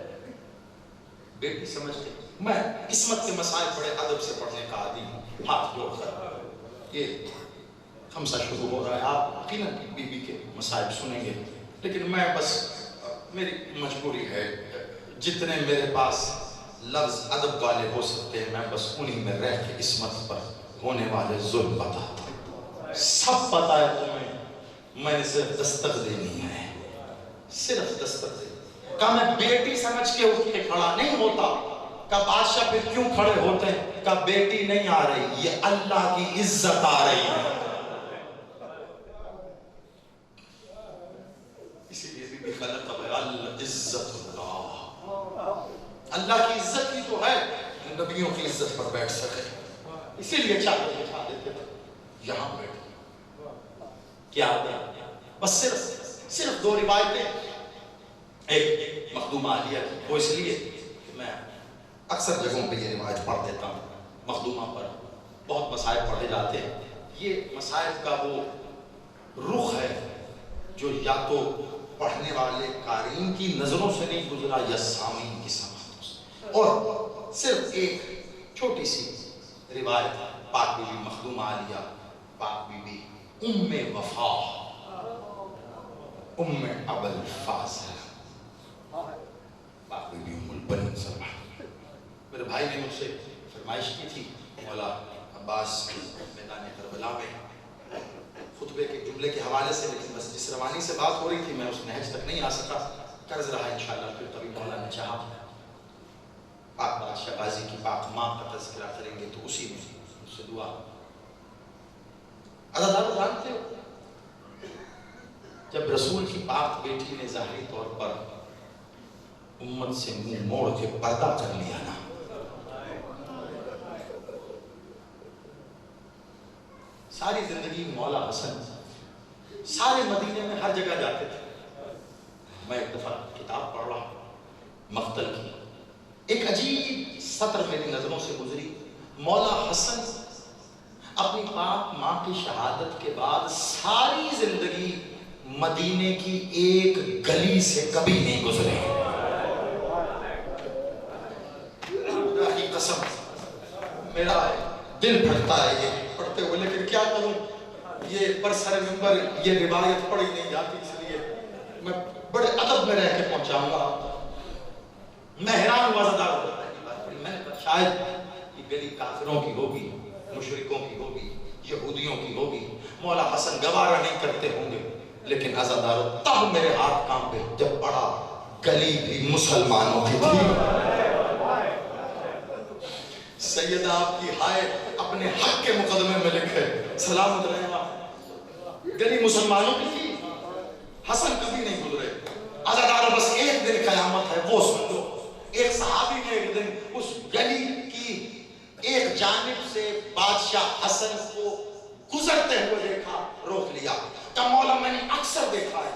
Speaker 2: بیٹی سمجھ کے، میں عصمت کے مسائل بڑے ادب سے پڑھنے کا عادی ہوں، ہاتھ جوڑ کر یہ خمسہ شروع ہو رہا ہے، آپ یقیناً بی بی کے مسائل سنیں گے، لیکن میں بس میری مجبوری ہے جتنے میرے پاس لفظ ادب والے ہو سکتے ہیں میں بس انہی میں رہ کے عصمت پر ہونے والے ظلم بتاتا ہوں، سب پتا ہے تمہیں، میں نے صرف دستک دینی ہے، صرف دستک دینی، کہا میں بیٹی سمجھ کے اٹھ کے کھڑا نہیں ہوتا، کہا بادشاہ پھر کیوں کھڑے ہوتے ہیں، کہا بیٹی نہیں آ رہی، یہ اللہ کی عزت آ رہی ہے، اسی لیے بھی خلق العزت اللہ، اللہ کی عزت ہی تو ہے نبیوں کی عزت پر بیٹھ سکے، اسی لیے چاہتے بٹھا دیتے تھے یہاں بیٹھ، کیا بس صرف 2 روایتیں، ایک مخدومہ عالیہ کی، وہ اس لیے کہ میں اکثر جگہوں پہ یہ روایت پڑھ دیتا ہوں، مخدومہ پر بہت مسائل پڑھے جاتے ہیں، یہ مسائل کا وہ رخ ہے جو یا تو پڑھنے والے قارئین کی نظروں سے نہیں گزرا یا سامعین کی سماعتوں سے. اور صرف ایک چھوٹی سی روایت پاک بی بی مخدومہ عالیہ، پاک بی بی ام وفا، ام ابو الفاضل، پاک بی بی ام البنین صلی. میرے بھائی نے مجھ سے فرمائش کی تھی مولا عباس میدان کربلا میں خطبے کے جملے کے حوالے سے، لیکن بس جس روانی سے بات ہو رہی تھی میں اس نہج تک نہیں آ سکا. قرض رہا انشاءاللہ پھر کبھی مولا نے چاہا پاک بادشاہ غازی کی پاک ماں کا تذکرہ کریں گے تو اسی میں اس سے دعا. عزیزان جانتے ہو جب رسول کی پاک بیٹی نے ظاہری طور پر امت سے منہ موڑ کے پردہ کر لیا نا، ساری زندگی مولا حسن سارے مدینے میں ہر جگہ جاتے تھے. میں ایک دفعہ کتاب پڑھ رہا مقتل کی، ایک عجیب سطر میری نظروں سے گزری. مولا حسن اپنی پاک ماں کی شہادت کے بعد ساری زندگی مدینے کی ایک گلی سے کبھی نہیں گزرے. خدا کی قسم میرا دل پھٹتا ہے یہ پڑھتے ہوئے، لیکن کیا کروں، یہ برسر منبر یہ روایت پڑھی نہیں جاتی، اس لیے میں بڑے ادب میں رہ کے پہنچاؤں گا. میں حیران ہوا زدہ میں نے کہا شاید یہ گلی کافروں کی ہوگی، مشرکوں کی ہوگی، یہودیوں کی ہوگی، مولا حسن گوارہ نہیں کرتے ہوں گے. لیکن عزادارو تب میرے ہاتھ کانپے جب پڑھا گلی بھی مسلمانوں کی تھی. سیدہ آپ کی ہائے اپنے حق کے مقدمے میں لکھے سلامت رہے آپ، گلی مسلمانوں کی تھی، حسن کبھی نہیں گزرے. عزادارو بس ایک دن قیامت ہے وہ سن لو. ایک صحابی نے ایک دن اس گلی کی ایک جانب سے بادشاہ حسن کو گزرتے ہوئے دیکھا، روک لیا. کہ مولا میں نے اکثر دیکھا ہے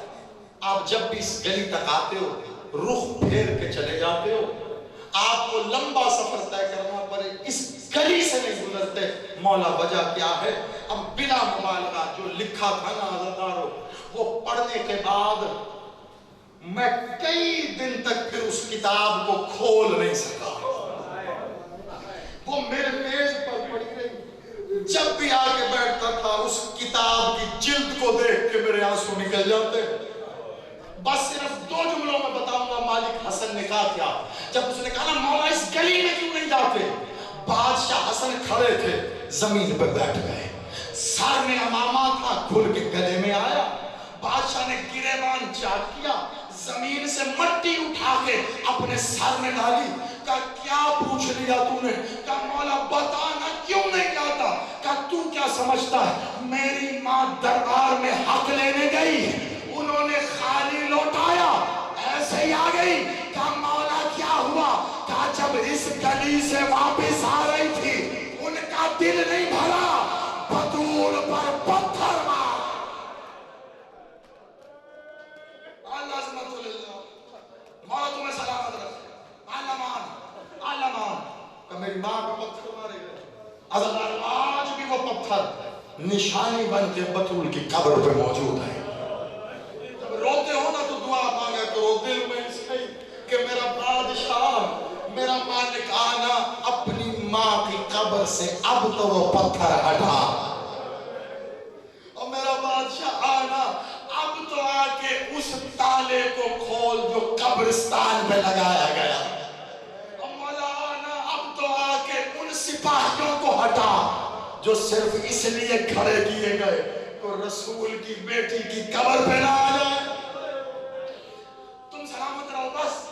Speaker 2: آپ جب بھی اس گلی تک آتے ہو رخ پھیر کے چلے جاتے ہو، آپ کو لمبا سفر طے کرنا پڑے اس گلی سے نہیں گزرتے. مولا وجہ کیا ہے؟ اب بلا مبالغہ جو لکھا تھا نا عزادارو، وہ پڑھنے کے بعد میں کئی دن تک پھر اس کتاب کو کھول نہیں سکا. وہ میرے میز پر پڑی رہی، جب بھی آگے بیٹھتا تھا اس کتاب کی جلد کو دیکھ کے میرے آنسو نکل جاتے. بس صرف 2 جملوں میں بتاؤں گا مالک حسن نے کہا کیا. جب اس نے کہا نا مولا اس گلی میں کیوں نہیں جاتے، بادشاہ حسن کھڑے تھے، زمین پر بیٹھ گئے، سر میں امامہ تھا کھل کے گلے میں آیا. بادشاہ نے گریبان چاک کیا، زمین سے مٹی اٹھا کے اپنے سر میں ڈالی. کہا کیا پوچھ لیا تو نے؟ کہا مولا بتانا کیوں نہیں جاتا؟ کہا تو کیا سمجھتا ہے میری ماں دربار میں حق لینے گئی، انہوں نے خالی لوٹایا ایسے ہی آ گئی. کہا مولا کیا ہوا؟ کہا جب اس گلی سے واپس آ رہی تھی ان کا دل نہیں بھرا، بطول پر پتھر مار. مولا تمہیں سلامت رکھے. علمان کہ میری ماں کا پتھر مارے گئے. عزیزان آج بھی وہ پتھر نشانی بن کے بطول کی قبر پہ موجود ہے. جب روتے ہو نا تو دعا مانگا کرو دل میں اس کی کہ میرا بادشاہ میرا مالک آنا اپنی ماں کی قبر سے اب تو وہ پتھر ہٹا، اور میرا بادشاہ آنا اب تو آ کے اس تالے کو کھول جو قبرستان میں لگایا گیا. اور مولا آنا اب تو آ کے ان سپاہیوں کو ہٹا جو صرف اس لیے کھڑے کیے گئے تو رسول کی بیٹی کی قبر پہ نہ آ جائے. تم سلامت رہو. بس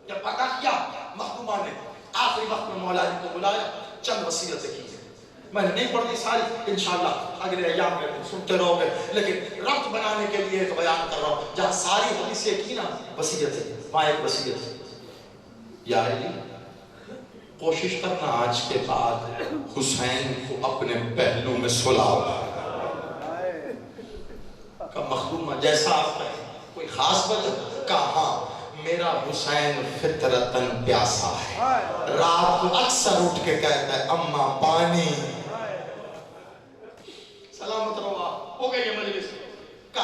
Speaker 2: جب پتا کیا مخدومہ نے آخری وقت میں مولا علی کو بلایا، چند وصیتیں کی. میں نے نہیں پڑھی ساری، انشاءاللہ اگلے ایام میں سنتے رہو گے، لیکن ربط بنانے کے لیے ایک بیان کر رہا ہوں. جہاں ساری حدیثیں کی نا وصیت ہے، وہاں ایک وصیت ہے. یا علی کوشش کرنا آج کے بعد حسین کو اپنے پہلو میں سلاؤ. کہ مخدومہ جیسا آپ کہیں کوئی خاص وجہ؟ کہاں میرا حسین فطرتاً پیاسا ہے، رات کو اکثر اٹھ کے کہتا ہے اماں پانی. سلامت رہو. ہو گئی یہ مجلس کا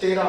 Speaker 2: 13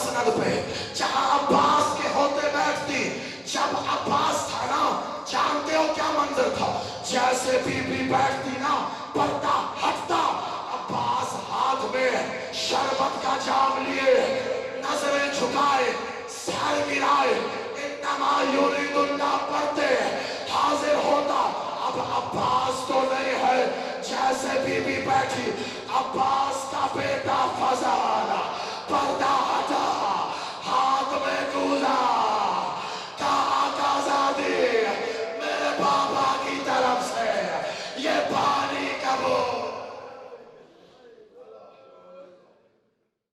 Speaker 2: مسند پہ جہاں عباس کے ہوتے بیٹھتی. جب عباس تھا نا جانتے ہو کیا منظر تھا؟ جیسے بی بی بیٹھتی نا پردہ ہٹتا. عباس ہاتھ میں شربت کا جام لیے نظریں جھکائے سر گرائے انما یرید اللہ پڑھتے حاضر ہوتا. اب عباس تو نہیں ہے جیسے بی بی بیٹھی. عباس کا بیٹا فضا